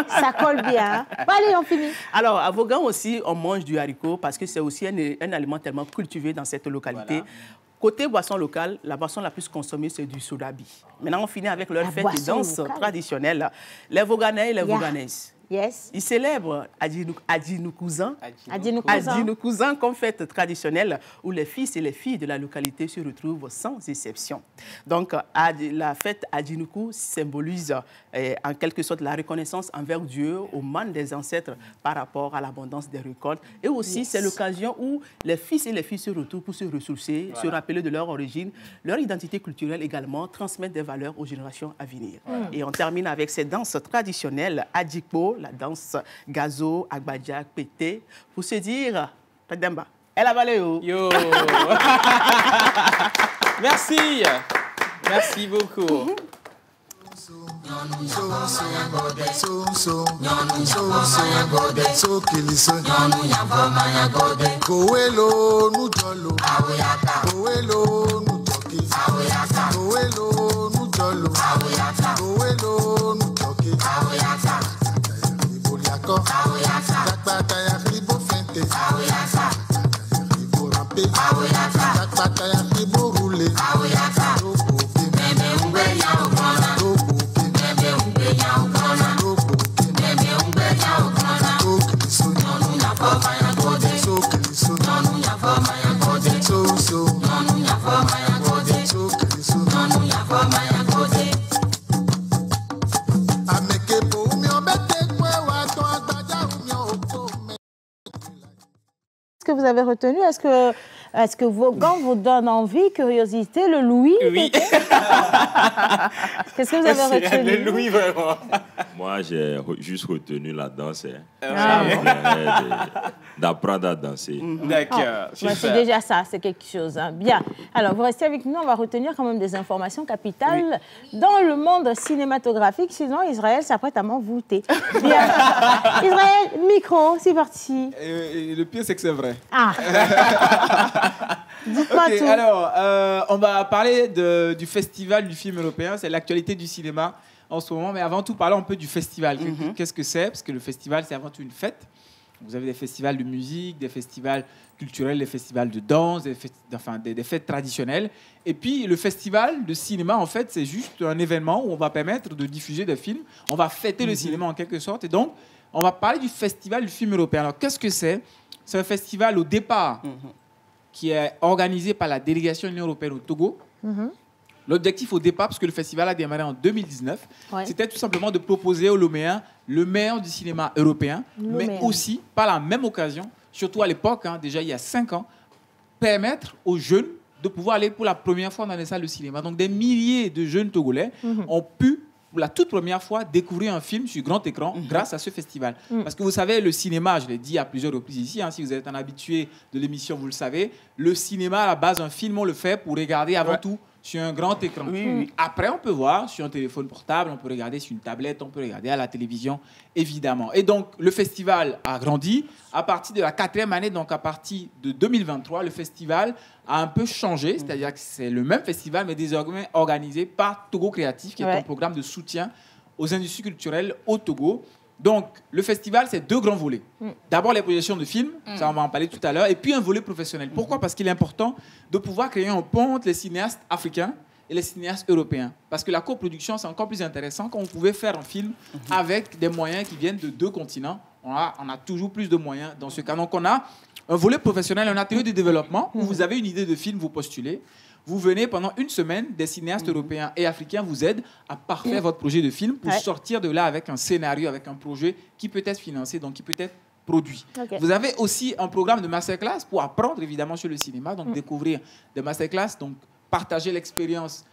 Ça colle bien. Allez, on finit. Alors, à Vaughan aussi, on mange du haricot parce que c'est aussi un aliment tellement cultivé dans cette localité. Voilà. Côté boisson locale, la boisson la plus consommée, c'est du sodabi. Maintenant, on finit avec leur fête et danse traditionnelle. Les Vaughanais et les Vaughanaises. Yes. Ils célèbrent Adjinoukouzan comme fête traditionnelle où les fils et les filles de la localité se retrouvent sans exception. Donc, la fête Adjinoukou symbolise en quelque sorte la reconnaissance envers Dieu, aux manes des ancêtres par rapport à l'abondance des récoltes. Et aussi, c'est l'occasion où les fils et les filles se retrouvent pour se ressourcer, se rappeler de leur origine, leur identité culturelle également, transmettre des valeurs aux générations à venir. Et on termine avec ces danses traditionnelles, Adjikpo, la danse Gazo, Agbadja, Pété, pour se dire, Tadamba, elle a valé. Yo. Merci. Merci beaucoup. Est-ce que vous avez retenu? Est-ce que Vaughan vous donne envie, curiosité, le Louis? Oui. Qu'est-ce que vous avez retenu? Le Louis, vraiment. Moi, j'ai juste retenu la danse. D'apprendre à danser. D'accord. C'est déjà ça, c'est quelque chose. Hein. Bien. Alors, vous restez avec nous, on va retenir quand même des informations capitales dans le monde cinématographique. Sinon, Israël s'apprête à m'envoûter. Bien. Israël, micro, c'est parti. Le pire, c'est que c'est vrai. Ah. Dites-moi tout. Alors, on va parler du festival du film européen. C'est l'actualité du cinéma en ce moment. Mais avant tout, parlons un peu du festival. Qu'est-ce que c'est? Parce que le festival, c'est avant tout une fête. Vous avez des festivals de musique, des festivals culturels, des festivals de danse, des fêtes traditionnelles. Et puis, le festival de cinéma, en fait, c'est juste un événement où on va permettre de diffuser des films. On va fêter le cinéma en quelque sorte. Et donc, on va parler du festival du film européen. Alors, qu'est-ce que c'est? C'est un festival au départ qui est organisé par la délégation de l'Union européenne au Togo. L'objectif au départ, parce que le festival a démarré en 2019, c'était tout simplement de proposer aux Loméens le meilleur du cinéma européen, mais aussi, par la même occasion, surtout à l'époque, déjà il y a 5 ans, permettre aux jeunes de pouvoir aller pour la première fois dans les salles de cinéma. Donc des milliers de jeunes Togolais ont pu, pour la toute première fois, découvrir un film sur grand écran grâce à ce festival. Parce que vous savez, le cinéma, je l'ai dit à plusieurs reprises ici, si vous êtes un habitué de l'émission, vous le savez, le cinéma, à la base, un film, on le fait pour regarder avant tout sur un grand écran. Après, on peut voir sur un téléphone portable, on peut regarder sur une tablette, on peut regarder à la télévision, évidemment. Et donc, le festival a grandi. À partir de la 4e année, donc à partir de 2023, le festival a un peu changé. C'est-à-dire que c'est le même festival, mais désormais organisé par Togo Créatif, qui est un programme de soutien aux industries culturelles au Togo. Donc, le festival, c'est 2 grands volets. D'abord, les projections de films, ça on va en parler tout à l'heure, et puis un volet professionnel. Pourquoi? Parce qu'il est important de pouvoir créer un pont entre les cinéastes africains et les cinéastes européens. Parce que la coproduction, c'est encore plus intéressant quand on pouvait faire un film avec des moyens qui viennent de 2 continents. On a toujours plus de moyens dans ce cas. Donc, on a un volet professionnel, un atelier de développement, où vous avez une idée de film, vous postulez. Vous venez pendant une semaine, des cinéastes européens et africains vous aident à parfaire votre projet de film pour sortir de là avec un scénario, avec un projet qui peut être financé, donc qui peut être produit. Vous avez aussi un programme de masterclass pour apprendre évidemment sur le cinéma, donc découvrir des masterclass, donc partager l'expérience,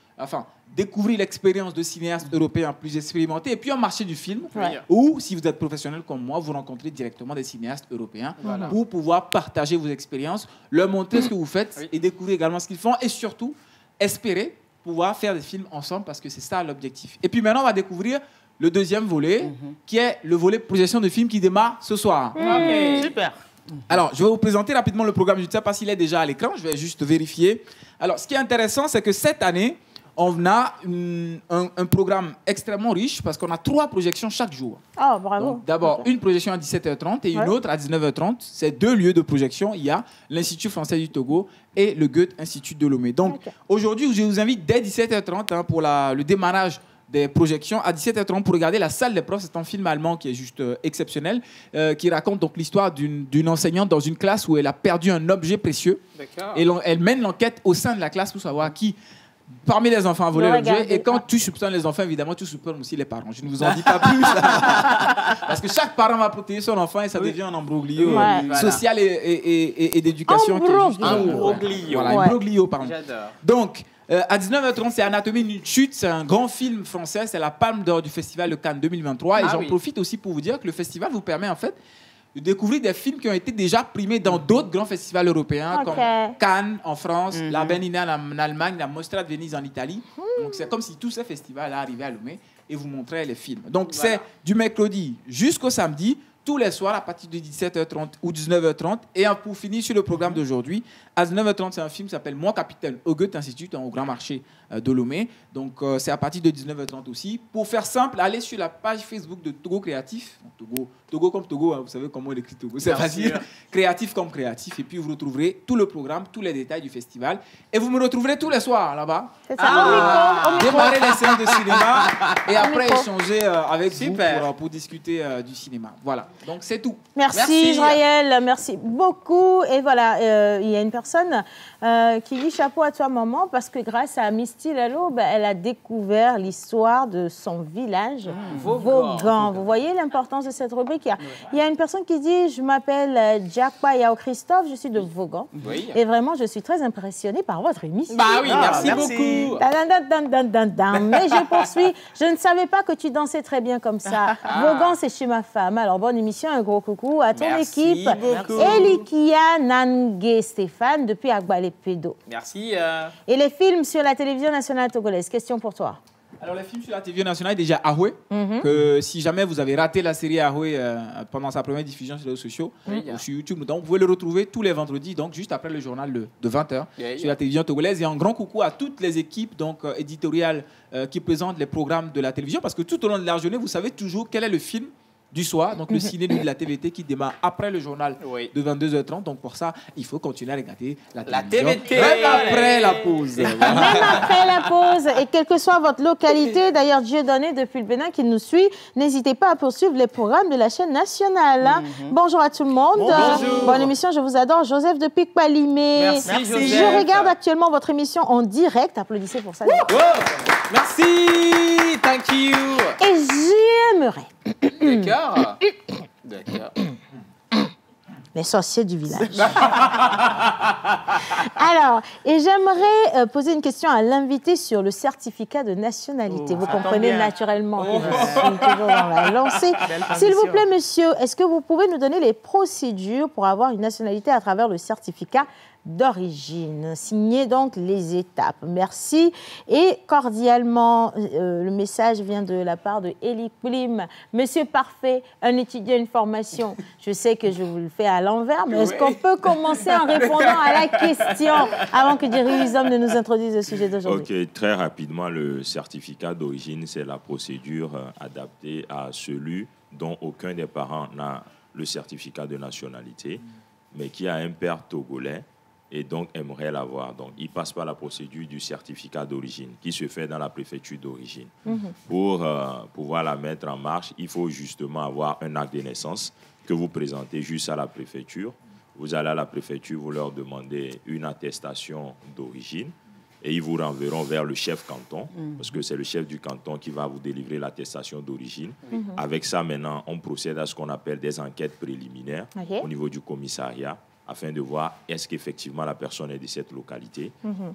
découvrir l'expérience de cinéastes européens plus expérimentés, et puis un marché du film où, si vous êtes professionnel comme moi, vous rencontrez directement des cinéastes européens pour pouvoir partager vos expériences, leur montrer ce que vous faites et découvrir également ce qu'ils font, et surtout espérer pouvoir faire des films ensemble, parce que c'est ça l'objectif. Et puis maintenant, on va découvrir le deuxième volet, qui est le volet projection de films qui démarre ce soir. Super. Alors, je vais vous présenter rapidement le programme. Je ne sais pas s'il est déjà à l'écran, je vais juste vérifier. Alors, ce qui est intéressant, c'est que cette année, on a un programme extrêmement riche parce qu'on a 3 projections chaque jour. Ah, bravo. D'abord, une projection à 17h30 et une autre à 19h30. C'est 2 lieux de projection. Il y a l'Institut français du Togo et le Goethe Institut de Lomé. Donc, aujourd'hui, je vous invite dès 17h30 pour le démarrage des projections à 17h30 pour regarder La Salle des profs. C'est un film allemand qui est juste exceptionnel, qui raconte donc l'histoire d'une enseignante dans une classe où elle a perdu un objet précieux. Et elle mène l'enquête au sein de la classe pour savoir qui, parmi les enfants, a volé l'objet. Et quand tu soupçonnes les enfants, évidemment, tu soupçonnes aussi les parents. Je ne vous en dis pas plus. Parce que chaque parent va protéger son enfant et ça devient un embroglio social et d'éducation. Imbroglio. Voilà, imbroglio, pardon. J'adore. Donc, à 19h30, c'est Anatomie d'une chute. C'est un grand film français. C'est la Palme d'Or du Festival de Cannes 2023. Et j'en profite aussi pour vous dire que le festival vous permet en fait de découvrir des films qui ont été déjà primés dans d'autres grands festivals européens, comme Cannes en France, la Berlinale en Allemagne, la Mostra de Venise en Italie. Donc c'est comme si tous ces festivals arrivaient à Lomé et vous montraient les films. Donc c'est du mercredi jusqu'au samedi, tous les soirs à partir de 17h30 ou 19h30. Et pour finir sur le programme d'aujourd'hui, à 19h30, c'est un film qui s'appelle Moi Capitaine au Goethe Institut, au Grand Marché de Lomé. Donc c'est à partir de 19h30 aussi. Pour faire simple, allez sur la page Facebook de Togo Créatif. Togo comme Togo, hein, vous savez comment on écrit Togo. C'est facile. Créatif comme créatif. Et puis vous retrouverez tout le programme, tous les détails du festival. Et vous me retrouverez tous les soirs là-bas. C'est ça. Démarrer les séances de cinéma et après échanger avec vous pour discuter du cinéma. Voilà. Donc c'est tout. Merci Israël, merci beaucoup. Et voilà, il y a une personne qui dit chapeau à toi maman parce que grâce à Misty Lalo, elle a découvert l'histoire de son village, Vaughan. Vous voyez l'importance de cette rubrique. Il y a une personne qui dit je m'appelle Jackpa Yao Christophe, je suis de Vaughan. Oui. Et vraiment, je suis très impressionnée par votre émission. Bah oui, merci beaucoup. Mais je poursuis. Je ne savais pas que tu dansais très bien comme ça. Vaughan, c'est chez ma femme. Alors, bonne émission, un gros coucou à ton équipe. Elikia Nangue Stéphane depuis Agbalé-Pédo. Merci. Et les films sur la télévision nationale togolaise, question pour toi. Alors, les films sur la télévision nationale, déjà Ahoué, que si jamais vous avez raté la série Ahoué pendant sa première diffusion sur les réseaux sociaux, ou sur YouTube, donc vous pouvez le retrouver tous les vendredis, donc juste après le journal de 20h sur la télévision togolaise. Et un grand coucou à toutes les équipes donc, éditoriales qui présentent les programmes de la télévision, parce que tout au long de la journée, vous savez toujours quel est le film du soir, donc le ciné de la TVT qui démarre après le journal de 22h30. Donc pour ça, il faut continuer à regarder la TVT. Même après la pause. Même après la pause. Et quelle que soit votre localité, d'ailleurs Dieudonné depuis le Bénin qui nous suit, n'hésitez pas à poursuivre les programmes de la chaîne nationale. Bonjour à tout le monde. Bonjour. Bonne émission, je vous adore. Joseph depuis Kpalimé. Merci Joseph. Je regarde actuellement votre émission en direct. Applaudissez pour ça. Merci. Thank you. Et j'aimerais... D'accord. Les sorciers du village. Alors, et j'aimerais poser une question à l'invité sur le certificat de nationalité. Vous comprenez naturellement que je suis toujours dans la lancée. S'il vous plaît, monsieur, est-ce que vous pouvez nous donner les procédures pour avoir une nationalité à travers le certificat d'origine? Signez donc les étapes. Merci. Et cordialement, le message vient de la part de Eli Plim. Monsieur Parfait, un étudiant, une formation. Je sais que je vous le fais à l'envers, mais est-ce qu'on peut commencer en répondant à la question avant que Jerry ne nous introduise le sujet d'aujourd'hui? Ok, très rapidement, le certificat d'origine, c'est la procédure adaptée à celui dont aucun des parents n'a le certificat de nationalité, mais qui a un père togolais et donc aimerait l'avoir. Donc, il passe par la procédure du certificat d'origine qui se fait dans la préfecture d'origine. Pour pouvoir la mettre en marche, il faut justement avoir un acte de naissance que vous présentez juste à la préfecture. Vous allez à la préfecture, vous leur demandez une attestation d'origine et ils vous renverront vers le chef canton, parce que c'est le chef du canton qui va vous délivrer l'attestation d'origine. Avec ça, maintenant, on procède à ce qu'on appelle des enquêtes préliminaires au niveau du commissariat, afin de voir est-ce qu'effectivement la personne est de cette localité.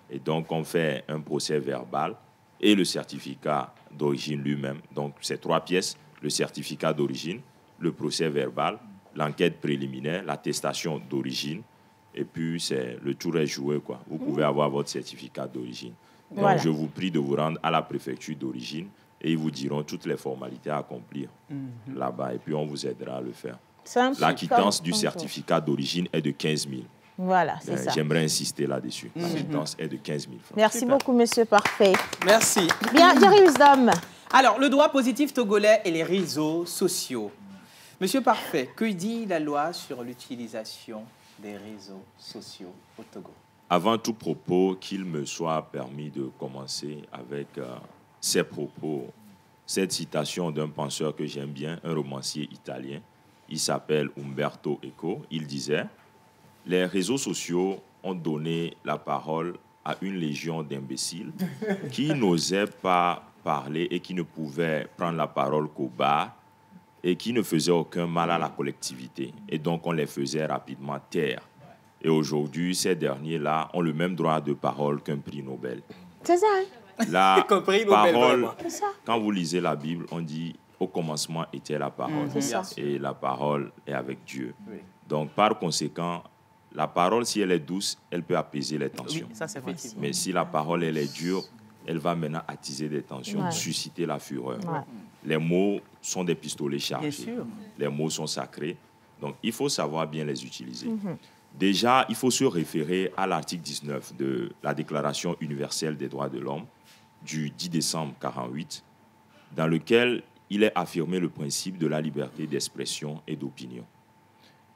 Et donc, on fait un procès verbal et le certificat d'origine lui-même. Donc, c'est 3 pièces, le certificat d'origine, le procès verbal, l'enquête préliminaire, l'attestation d'origine, et puis le tour est joué, quoi. Vous pouvez avoir votre certificat d'origine. Donc, je vous prie de vous rendre à la préfecture d'origine et ils vous diront toutes les formalités à accomplir là-bas, et puis on vous aidera à le faire. La quittance du certificat d'origine est de 15 000. Voilà, c'est ça. J'aimerais insister là-dessus. La sentence est de 15 000 francs. Merci beaucoup, monsieur Parfait. Merci. Bien, Jerry Wisdom. Alors, le droit positif togolais et les réseaux sociaux. Monsieur Parfait, que dit la loi sur l'utilisation des réseaux sociaux au Togo? Avant tout propos, qu'il me soit permis de commencer avec ces propos, cette citation d'un penseur que j'aime bien, un romancier italien. Il s'appelle Umberto Eco. Il disait: les réseaux sociaux ont donné la parole à une légion d'imbéciles qui n'osaient pas parler et qui ne pouvaient prendre la parole qu'au bar et qui ne faisaient aucun mal à la collectivité. Et donc, on les faisait rapidement taire. Et aujourd'hui, ces derniers-là ont le même droit de parole qu'un prix Nobel. C'est ça. La parole, quand vous lisez la Bible, on dit au commencement était la parole. Et la parole est avec Dieu. Oui. Donc, par conséquent, la parole, si elle est douce, elle peut apaiser les tensions. Oui, ça, c'est vrai. Mais si la parole, elle est dure, elle va maintenant attiser des tensions, susciter la fureur. Les mots sont des pistolets chargés. Bien sûr. Les mots sont sacrés. Donc, il faut savoir bien les utiliser. Déjà, il faut se référer à l'article 19 de la Déclaration universelle des droits de l'homme du 10 décembre 1948, dans lequel il est affirmé le principe de la liberté d'expression et d'opinion.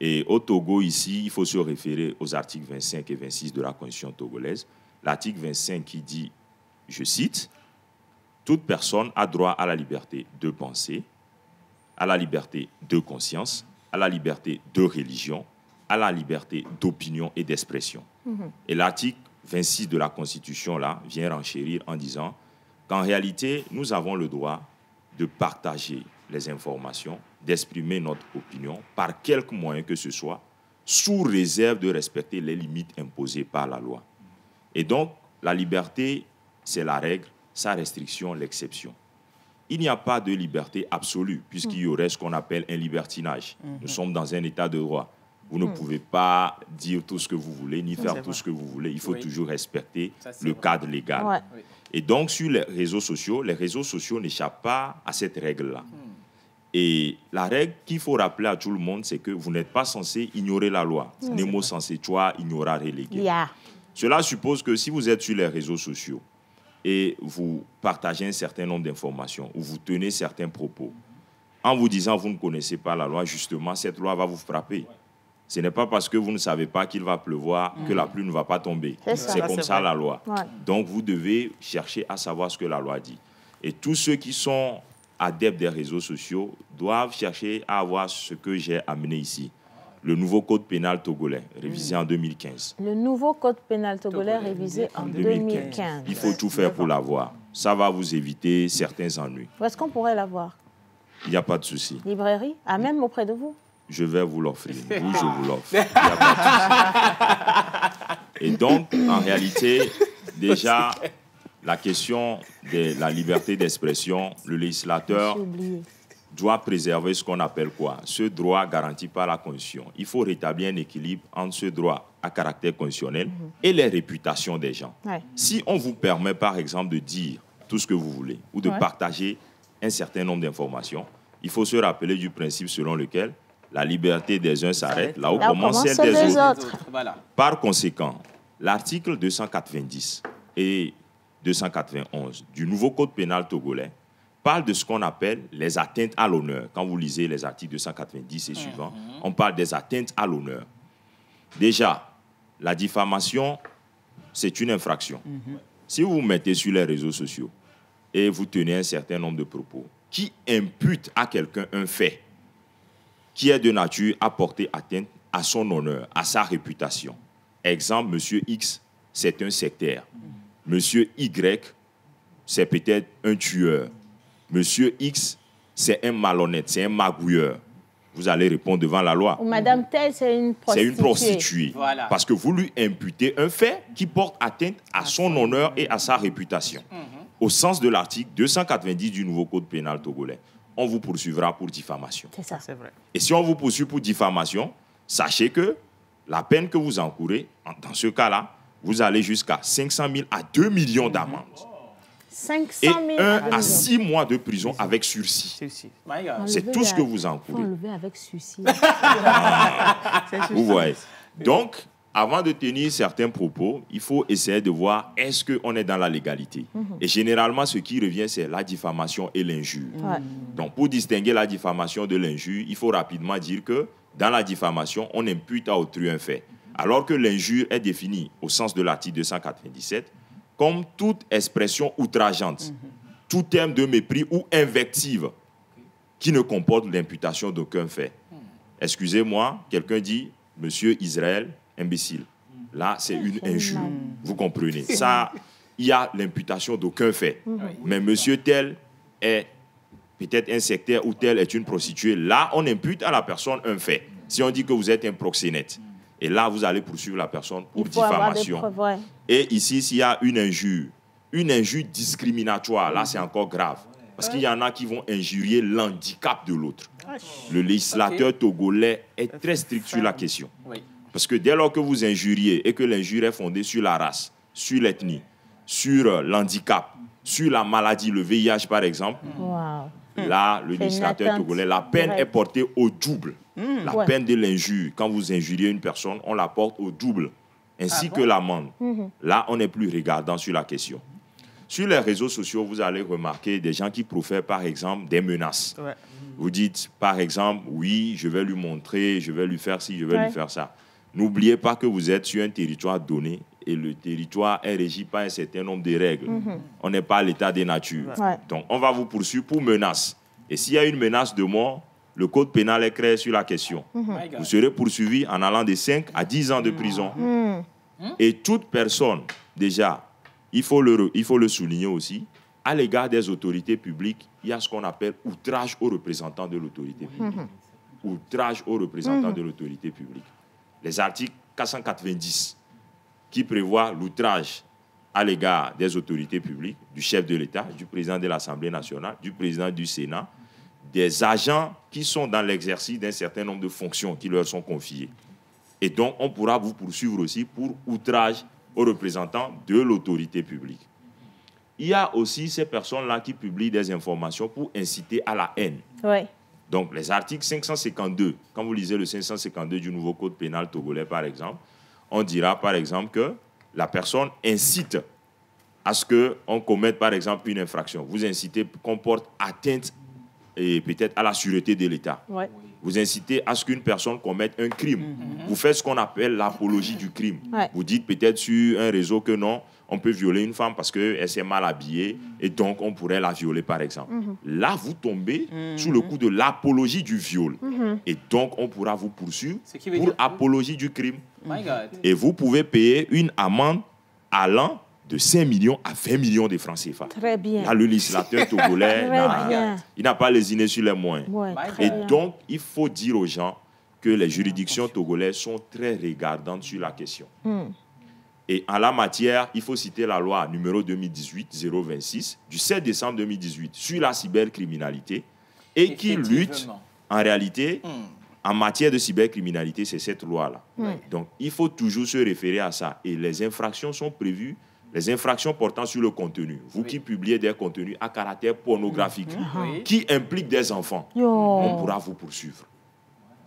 Et au Togo, ici, il faut se référer aux articles 25 et 26 de la Constitution togolaise. L'article 25 qui dit, je cite, « Toute personne a droit à la liberté de penser, à la liberté de conscience, à la liberté de religion, à la liberté d'opinion et d'expression. » Et l'article 26 de la Constitution là, vient renchérir en disant qu'en réalité, nous avons le droit de partager les informations, d'exprimer notre opinion par quelque moyen que ce soit, sous réserve de respecter les limites imposées par la loi. Et donc, la liberté, c'est la règle, sa restriction, l'exception. Il n'y a pas de liberté absolue, puisqu'il y aurait ce qu'on appelle un libertinage. Nous sommes dans un état de droit. Vous ne pouvez pas dire tout ce que vous voulez, ni faire tout ce que vous voulez. Il faut toujours respecter le cadre légal. Ouais. Et donc, sur les réseaux sociaux n'échappent pas à cette règle-là. Et la règle qu'il faut rappeler à tout le monde, c'est que vous n'êtes pas censé ignorer la loi. Nemo censé toi, ignorer relégué. Cela suppose que si vous êtes sur les réseaux sociaux et vous partagez un certain nombre d'informations ou vous tenez certains propos, en vous disant vous ne connaissez pas la loi, justement, cette loi va vous frapper. Ce n'est pas parce que vous ne savez pas qu'il va pleuvoir que la pluie ne va pas tomber. C'est comme ça la loi. Donc, vous devez chercher à savoir ce que la loi dit. Et tous ceux qui sont adeptes des réseaux sociaux doivent chercher à avoir ce que j'ai amené ici. Le nouveau code pénal togolais, révisé en 2015. Le nouveau code pénal togolais révisé en 2015. Il faut tout faire pour l'avoir. Ça va vous éviter certains ennuis. Où est-ce qu'on pourrait l'avoir? Il n'y a pas de souci. Librairie? Ah, même auprès de vous? Je vais vous l'offrir. Oui, je vous l'offre. Il n'y a pas de souci. Et donc, en réalité, déjà, la question de la liberté d'expression, le législateur doit préserver ce qu'on appelle quoi? Ce droit garanti par la Constitution. Il faut rétablir un équilibre entre ce droit à caractère constitutionnel et les réputations des gens. Si on vous permet, par exemple, de dire tout ce que vous voulez ou de partager un certain nombre d'informations, il faut se rappeler du principe selon lequel la liberté des uns s'arrête là où commence celle des autres. Voilà. Par conséquent, l'article 290 et 291 du nouveau code pénal togolais parle de ce qu'on appelle les atteintes à l'honneur. Quand vous lisez les articles 290 et suivants, on parle des atteintes à l'honneur. Déjà, la diffamation, c'est une infraction. Si vous vous mettez sur les réseaux sociaux et vous tenez un certain nombre de propos qui imputent à quelqu'un un fait qui est de nature à porter atteinte à son honneur, à sa réputation. Exemple, Monsieur X, c'est un sectaire. Monsieur Y, c'est peut-être un tueur. Monsieur X, c'est un malhonnête, c'est un magouilleur. Vous allez répondre devant la loi. Ou Madame telle, c'est une prostituée. C'est une prostituée. Voilà. Parce que vous lui imputez un fait qui porte atteinte à son honneur et à sa réputation. Au sens de l'article 290 du nouveau code pénal togolais, on vous poursuivra pour diffamation. C'est ça, c'est vrai. Et si on vous poursuit pour diffamation, sachez que la peine que vous encourez, dans ce cas-là, vous allez jusqu'à 500 000 à 2 millions d'amendes. 500 000 et 1 à 6 mois de prison avec sursis. C'est tout ce que vous encourez. Enlever avec sursis. Vous voyez. Donc, avant de tenir certains propos, il faut essayer de voir est-ce qu'on est dans la légalité. Et généralement, ce qui revient, c'est la diffamation et l'injure. Donc, pour distinguer la diffamation de l'injure, il faut rapidement dire que dans la diffamation, on impute à autrui un fait. Alors que l'injure est définie au sens de l'article 297 comme toute expression outrageante, tout terme de mépris ou invective qui ne comporte l'imputation d'aucun fait. Excusez-moi, quelqu'un dit « Monsieur Israël, imbécile ». Là, c'est une injure. Vous comprenez? Ça, il y a l'imputation d'aucun fait. Mais monsieur tel est peut-être un sectaire ou tel est une prostituée. Là, on impute à la personne un fait. Si on dit que vous êtes un proxénète, et là, vous allez poursuivre la personne pour diffamation. Et ici, s'il y a une injure discriminatoire, là, c'est encore grave. Parce qu'il y en a qui vont injurier l'handicap de l'autre. Le législateur togolais est très strict sur la question. Parce que dès lors que vous injuriez et que l'injure est fondée sur la race, sur l'ethnie, sur l'handicap, sur la maladie, le VIH par exemple, là, le législateur togolais, la peine est portée au double. La peine de l'injure, quand vous injuriez une personne, on la porte au double, ainsi que l'amende. Là, on n'est plus regardant sur la question. Sur les réseaux sociaux, vous allez remarquer des gens qui profèrent, par exemple, des menaces. Vous dites, par exemple, oui, je vais lui montrer, je vais lui faire ci, je vais lui faire ça. N'oubliez pas que vous êtes sur un territoire donné et le territoire est régi par un certain nombre de règles. On n'est pas à l'état des natures. Donc, on va vous poursuivre pour menace. Et s'il y a une menace de mort, le code pénal est créé sur la question. Vous serez poursuivi en allant de 5 à 10 ans de prison. Et toute personne, déjà, il faut le souligner aussi, à l'égard des autorités publiques, il y a ce qu'on appelle outrage aux représentants de l'autorité publique. Outrage aux représentants de l'autorité publique. Les articles 490 qui prévoient l'outrage à l'égard des autorités publiques, du chef de l'État, du président de l'Assemblée nationale, du président du Sénat, des agents qui sont dans l'exercice d'un certain nombre de fonctions qui leur sont confiées. Et donc, on pourra vous poursuivre aussi pour outrage aux représentants de l'autorité publique. Il y a aussi ces personnes-là qui publient des informations pour inciter à la haine. Donc, les articles 552, quand vous lisez le 552 du nouveau code pénal togolais, par exemple, on dira, par exemple, que la personne incite à ce qu'on commette, par exemple, une infraction. Vous incitez qu'on porte atteinte et peut-être à la sûreté de l'État. Vous incitez à ce qu'une personne commette un crime. Vous faites ce qu'on appelle l'apologie du crime. Vous dites peut-être sur un réseau que non, on peut violer une femme parce qu'elle s'est mal habillée et donc on pourrait la violer, par exemple. Là, vous tombez sous le coup de l'apologie du viol. Et donc, on pourra vous poursuivre pour apologie du crime. Et vous pouvez payer une amende allant de 5 millions à 20 millions de francs CFA. Très bien. Là, le législateur togolais, il n'a pas lésiné sur les moyens. Et donc, il faut dire aux gens que les juridictions togolaises sont très regardantes sur la question. Et en la matière, il faut citer la loi numéro 2018-026 du 7 décembre 2018 sur la cybercriminalité et qui lutte, en réalité, en matière de cybercriminalité, c'est cette loi-là. Donc, il faut toujours se référer à ça. Et les infractions sont prévues, les infractions portant sur le contenu. Vous qui publiez des contenus à caractère pornographique, qui impliquent des enfants, on pourra vous poursuivre.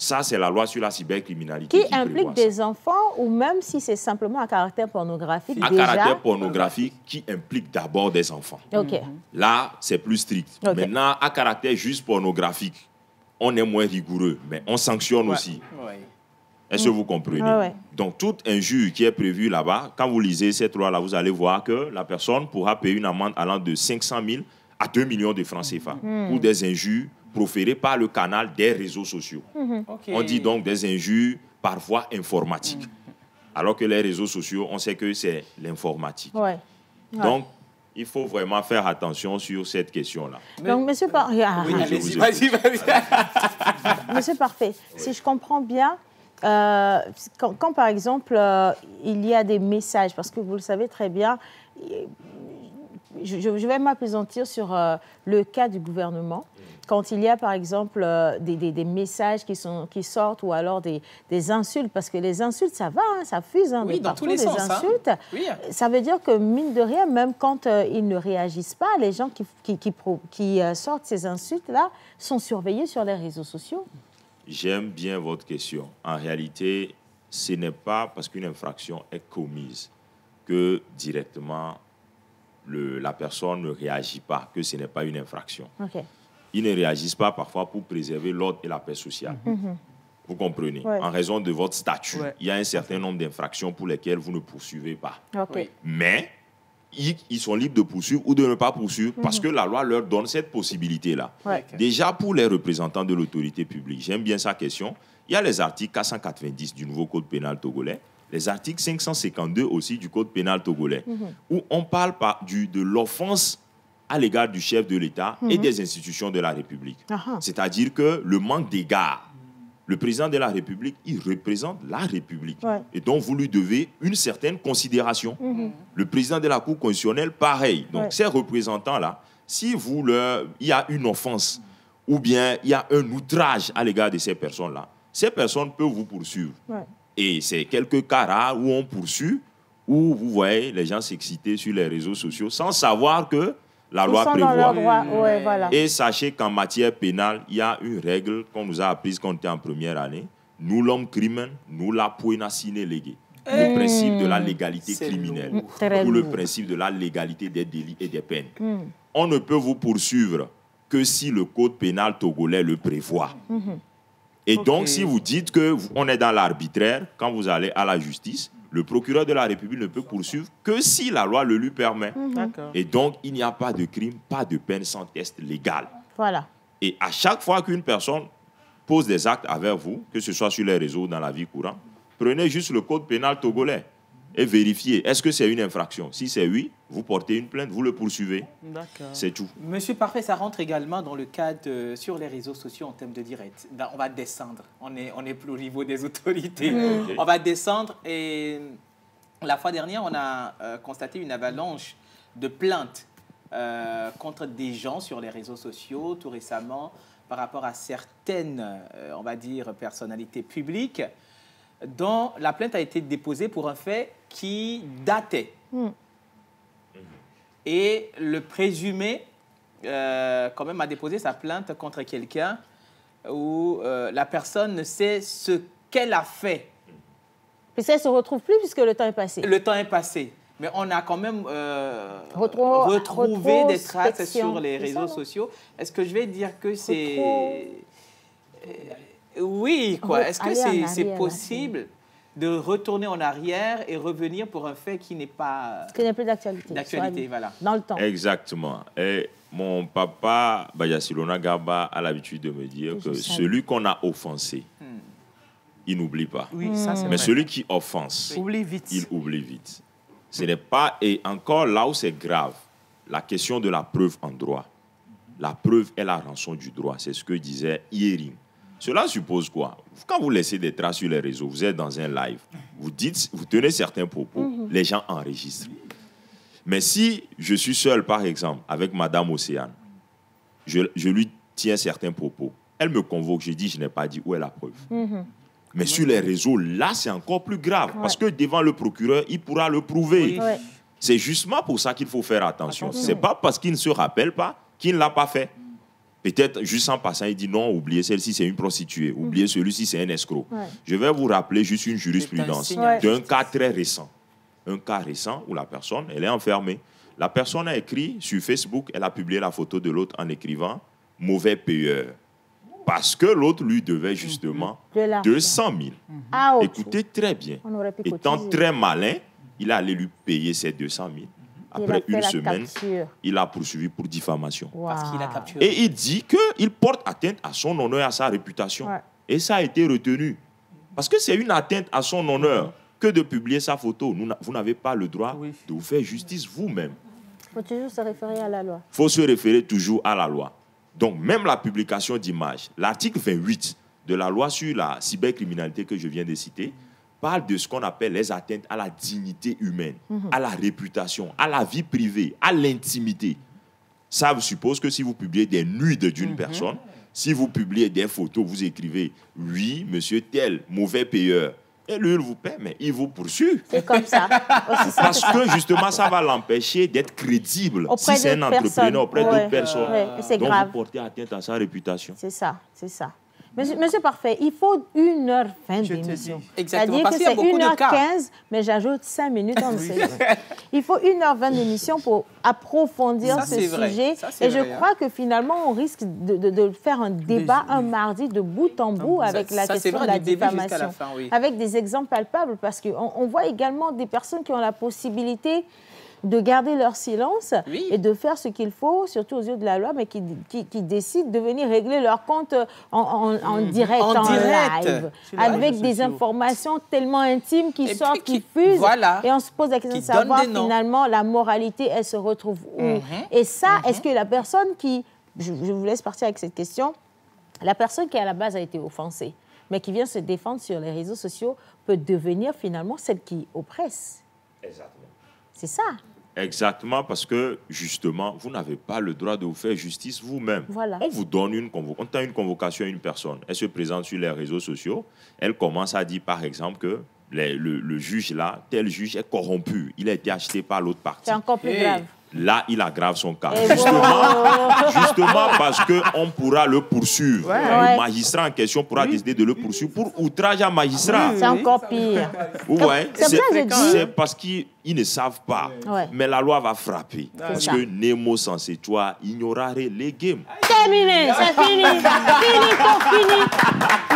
Ça, c'est la loi sur la cybercriminalité. Qui implique des enfants ou même si c'est simplement à caractère pornographique à caractère pornographique qui implique d'abord des enfants. Là, c'est plus strict. Maintenant, à caractère juste pornographique, on est moins rigoureux, mais on sanctionne aussi. Est-ce que vous comprenez? Donc, toute injure qui est prévue là-bas, quand vous lisez cette loi-là, vous allez voir que la personne pourra payer une amende allant de 500 000 à 2 millions de francs CFA pour des injures proférées par le canal des réseaux sociaux. On dit donc des injures par voie informatique. Alors que les réseaux sociaux, on sait que c'est l'informatique. Donc, il faut vraiment faire attention sur cette question-là. Donc, monsieur Monsieur Parfait, si je comprends bien, quand par exemple, il y a des messages, parce que vous le savez très bien, je vais m'appesantir sur le cas du gouvernement. Quand il y a, par exemple, des messages qui sortent ou alors des insultes, parce que les insultes, ça va, hein, ça fuse. Hein, dans tous les sens. Insultes, ça veut dire que, mine de rien, même quand ils ne réagissent pas, les gens qui sortent ces insultes-là sont surveillés sur les réseaux sociaux. J'aime bien votre question. En réalité, ce n'est pas parce qu'une infraction est commise que directement la personne ne réagit pas, que ce n'est pas une infraction. Okay. Ils ne réagissent pas parfois pour préserver l'ordre et la paix sociale. Vous comprenez? Ouais. En raison de votre statut, il y a un certain nombre d'infractions pour lesquelles vous ne poursuivez pas. Okay. Mais ils sont libres de poursuivre ou de ne pas poursuivre parce que la loi leur donne cette possibilité-là. Ouais. Déjà, pour les représentants de l'autorité publique, j'aime bien sa question, il y a les articles 490 du nouveau code pénal togolais, les articles 552 aussi du code pénal togolais, où on parle de l'offense à l'égard du chef de l'État et des institutions de la République. C'est-à-dire que le manque d'égard, le président de la République, il représente la République. Ouais. Et donc, vous lui devez une certaine considération. Le président de la Cour constitutionnelle, pareil. Donc, ces représentants-là, si il y a une offense ou bien il y a un outrage à l'égard de ces personnes-là, ces personnes peuvent vous poursuivre. Ouais. Et c'est quelques cas rares où on poursuit, où vous voyez les gens s'exciter sur les réseaux sociaux sans savoir que la loi prévoit. Ouais, voilà. Et sachez qu'en matière pénale, il y a une règle qu'on nous a apprise quand on était en première année. Nous, l'homme crimen, nous la poena sine lege. Le principe de la légalité criminelle. Ou le principe de la légalité des délits et des peines. On ne peut vous poursuivre que si le code pénal togolais le prévoit. Et donc, si vous dites qu'on est dans l'arbitraire, quand vous allez à la justice, le procureur de la République ne peut poursuivre que si la loi le lui permet. Et donc, il n'y a pas de crime, pas de peine sans test légal. Voilà. Et à chaque fois qu'une personne pose des actes avec vous, que ce soit sur les réseaux ou dans la vie courante, prenez juste le code pénal togolais et vérifiez, est-ce que c'est une infraction? Si c'est oui, vous portez une plainte, vous le poursuivez. C'est tout. Monsieur Parfait, ça rentre également dans le cadre sur les réseaux sociaux en termes de direct. On va descendre. On est plus au niveau des autorités. On va descendre et la fois dernière, on a constaté une avalanche de plaintes contre des gens sur les réseaux sociaux tout récemment par rapport à certaines, on va dire, personnalités publiques dont la plainte a été déposée pour un fait qui datait. Et le présumé, quand même, a déposé sa plainte contre quelqu'un où la personne ne sait ce qu'elle a fait. Et ça ne se retrouve plus puisque le temps est passé. Le temps est passé. Mais on a quand même retrouvé des traces sur les réseaux sociaux. Est-ce que je vais dire que c'est... Oui, quoi. Est-ce que c'est possible de retourner en arrière et revenir pour un fait qui n'est pas... Qui n'est plus d'actualité. D'actualité, voilà. Dans le temps. Exactement. Et mon papa, Bayasilona Gaba, a l'habitude de me dire que celui qu'on a offensé, il n'oublie pas. Oui, ça, c'est Mais vrai. celui qui offense, il oublie vite. Ce n'est pas... Et encore là où c'est grave, la question de la preuve en droit. La preuve est la rançon du droit. C'est ce que disait Yering. Cela suppose quoi? Quand vous laissez des traces sur les réseaux, vous êtes dans un live, vous tenez certains propos, les gens enregistrent. Mais si je suis seul, par exemple, avec Madame Océane, je lui tiens certains propos, elle me convoque, je dis, je n'ai pas dit, où est la preuve? Mais sur les réseaux, là, c'est encore plus grave, parce que devant le procureur, il pourra le prouver. C'est justement pour ça qu'il faut faire attention. Ce n'est pas parce qu'il ne se rappelle pas qu'il ne l'a pas fait. Peut-être, juste en passant, il dit non, oubliez celle-ci, c'est une prostituée. Oubliez celui-ci, c'est un escroc. Je vais vous rappeler juste une jurisprudence d'un cas très récent. Un cas récent où la personne, elle est enfermée. La personne a écrit sur Facebook, elle a publié la photo de l'autre en écrivant « mauvais payeur ». Parce que l'autre lui devait justement 200 000. Écoutez très bien. Étant très malin, il allait lui payer ces 200 000. Après une semaine, il a poursuivi pour diffamation. Parce qu'il a capturé. Et il dit qu'il porte atteinte à son honneur et à sa réputation. Et ça a été retenu. Parce que c'est une atteinte à son honneur que de publier sa photo. Vous n'avez pas le droit de vous faire justice vous-même. Il faut toujours se référer à la loi. Il faut se référer toujours à la loi. Donc, même la publication d'images, l'article 28 de la loi sur la cybercriminalité que je viens de citer, parle de ce qu'on appelle les atteintes à la dignité humaine, à la réputation, à la vie privée, à l'intimité. Ça suppose que si vous publiez des nudes d'une personne, si vous publiez des photos, vous écrivez « Oui, monsieur tel, mauvais payeur », et lui, il vous paie, mais il vous poursuit. C'est comme ça. Parce que justement, ça va l'empêcher d'être crédible si c'est un entrepreneur auprès d'autres personnes. C'est Donc, grave. vous portez atteinte à sa réputation. C'est ça, c'est ça. Monsieur Parfait, il faut 1h20 d'émission. Exactement, parce qu'il y a beaucoup de cas. 1h15, mais j'ajoute 5 minutes en dessous. Il faut 1h20 d'émission pour approfondir ce sujet. Et je crois que finalement, on risque de faire un débat un mardi de bout en bout avec la question de la diffamation. Avec des exemples palpables, parce qu'on voit également des personnes qui ont la possibilité de garder leur silence et de faire ce qu'il faut, surtout aux yeux de la loi, mais qui décident de venir régler leur compte en direct, en live, avec des informations tellement intimes qui sortent, qui fusent. Et on se pose la question de savoir finalement la moralité, elle se retrouve où. Et ça, est-ce que la personne qui... Je vous laisse partir avec cette question. La personne qui à la base a été offensée, mais qui vient se défendre sur les réseaux sociaux, peut devenir finalement celle qui oppresse. Exactement. C'est ça. Exactement, parce que, justement, vous n'avez pas le droit de vous faire justice vous-même. Voilà. On vous donne on t'a une convocation à une personne. Elle se présente sur les réseaux sociaux. Elle commence à dire, par exemple, que le juge là, tel juge est corrompu. Il a été acheté par l'autre partie. C'est encore plus grave. Là, il aggrave son cas. Justement parce qu'on pourra le poursuivre. Le magistrat en question pourra décider de le poursuivre pour outrage à magistrat. C'est encore pire. C'est parce qu'ils ne savent pas. Mais la loi va frapper. Parce que Nemo censé, tu vois, ignorer les games. Terminé, c'est fini. Fini.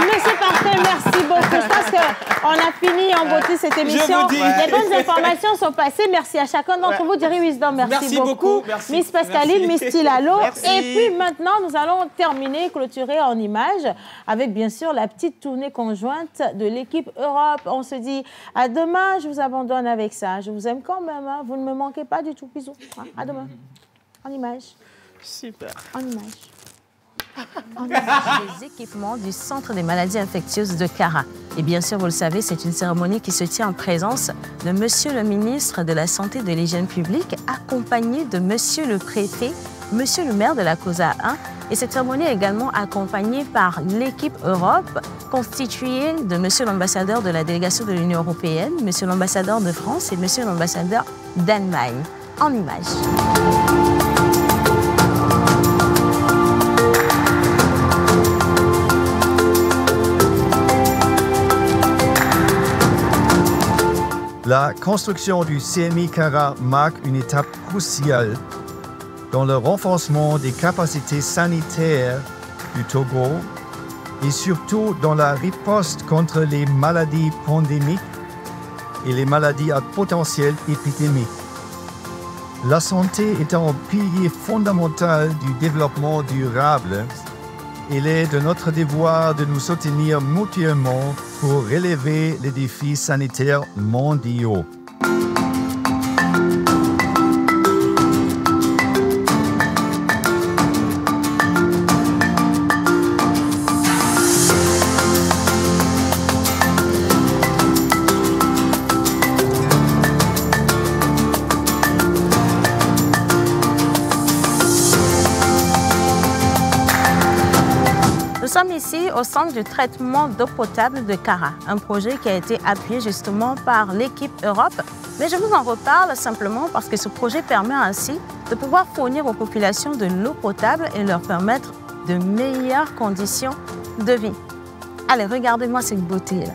Monsieur Parfait, merci beaucoup. Je pense qu'on a fini en beauté cette émission. Les bonnes informations sont passées. Merci à chacun d'entre vous. Jerry Wisdom, merci beaucoup. Miss Pascaline, Miss Tilalo. Et puis maintenant, nous allons terminer, clôturer en images avec bien sûr la petite tournée conjointe de l'équipe Europe. On se dit à demain, je vous abandonne avec ça. Je vous aime quand même, hein. Vous ne me manquez pas du tout. Bisous. Hein. À demain. En image. Super. En image. Les équipements du Centre des maladies infectieuses de Kara. Et bien sûr, vous le savez, c'est une cérémonie qui se tient en présence de Monsieur le ministre de la Santé et de l'Hygiène publique, accompagné de Monsieur le préfet, Monsieur le maire de la COSA 1. Et cette cérémonie est également accompagnée par l'équipe Europe, constituée de Monsieur l'ambassadeur de la délégation de l'Union européenne, Monsieur l'ambassadeur de France et Monsieur l'ambassadeur d'Allemagne. En images. La construction du CMI Kara marque une étape cruciale dans le renforcement des capacités sanitaires du Togo et surtout dans la riposte contre les maladies pandémiques et les maladies à potentiel épidémique. La santé étant un pilier fondamental du développement durable, il est de notre devoir de nous soutenir mutuellement pour relever les défis sanitaires mondiaux. Nous sommes ici au centre du traitement d'eau potable de Kara, un projet qui a été appuyé justement par l'équipe Europe. Mais je vous en reparle simplement parce que ce projet permet ainsi de pouvoir fournir aux populations de l'eau potable et leur permettre de meilleures conditions de vie. Allez, regardez-moi cette beauté-là.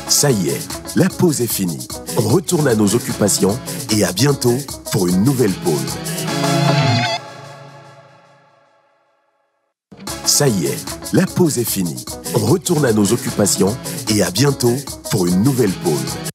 Ça y est, la pause est finie. On retourne à nos occupations et à bientôt pour une nouvelle pause. Ça y est, la pause est finie. On retourne à nos occupations et à bientôt pour une nouvelle pause.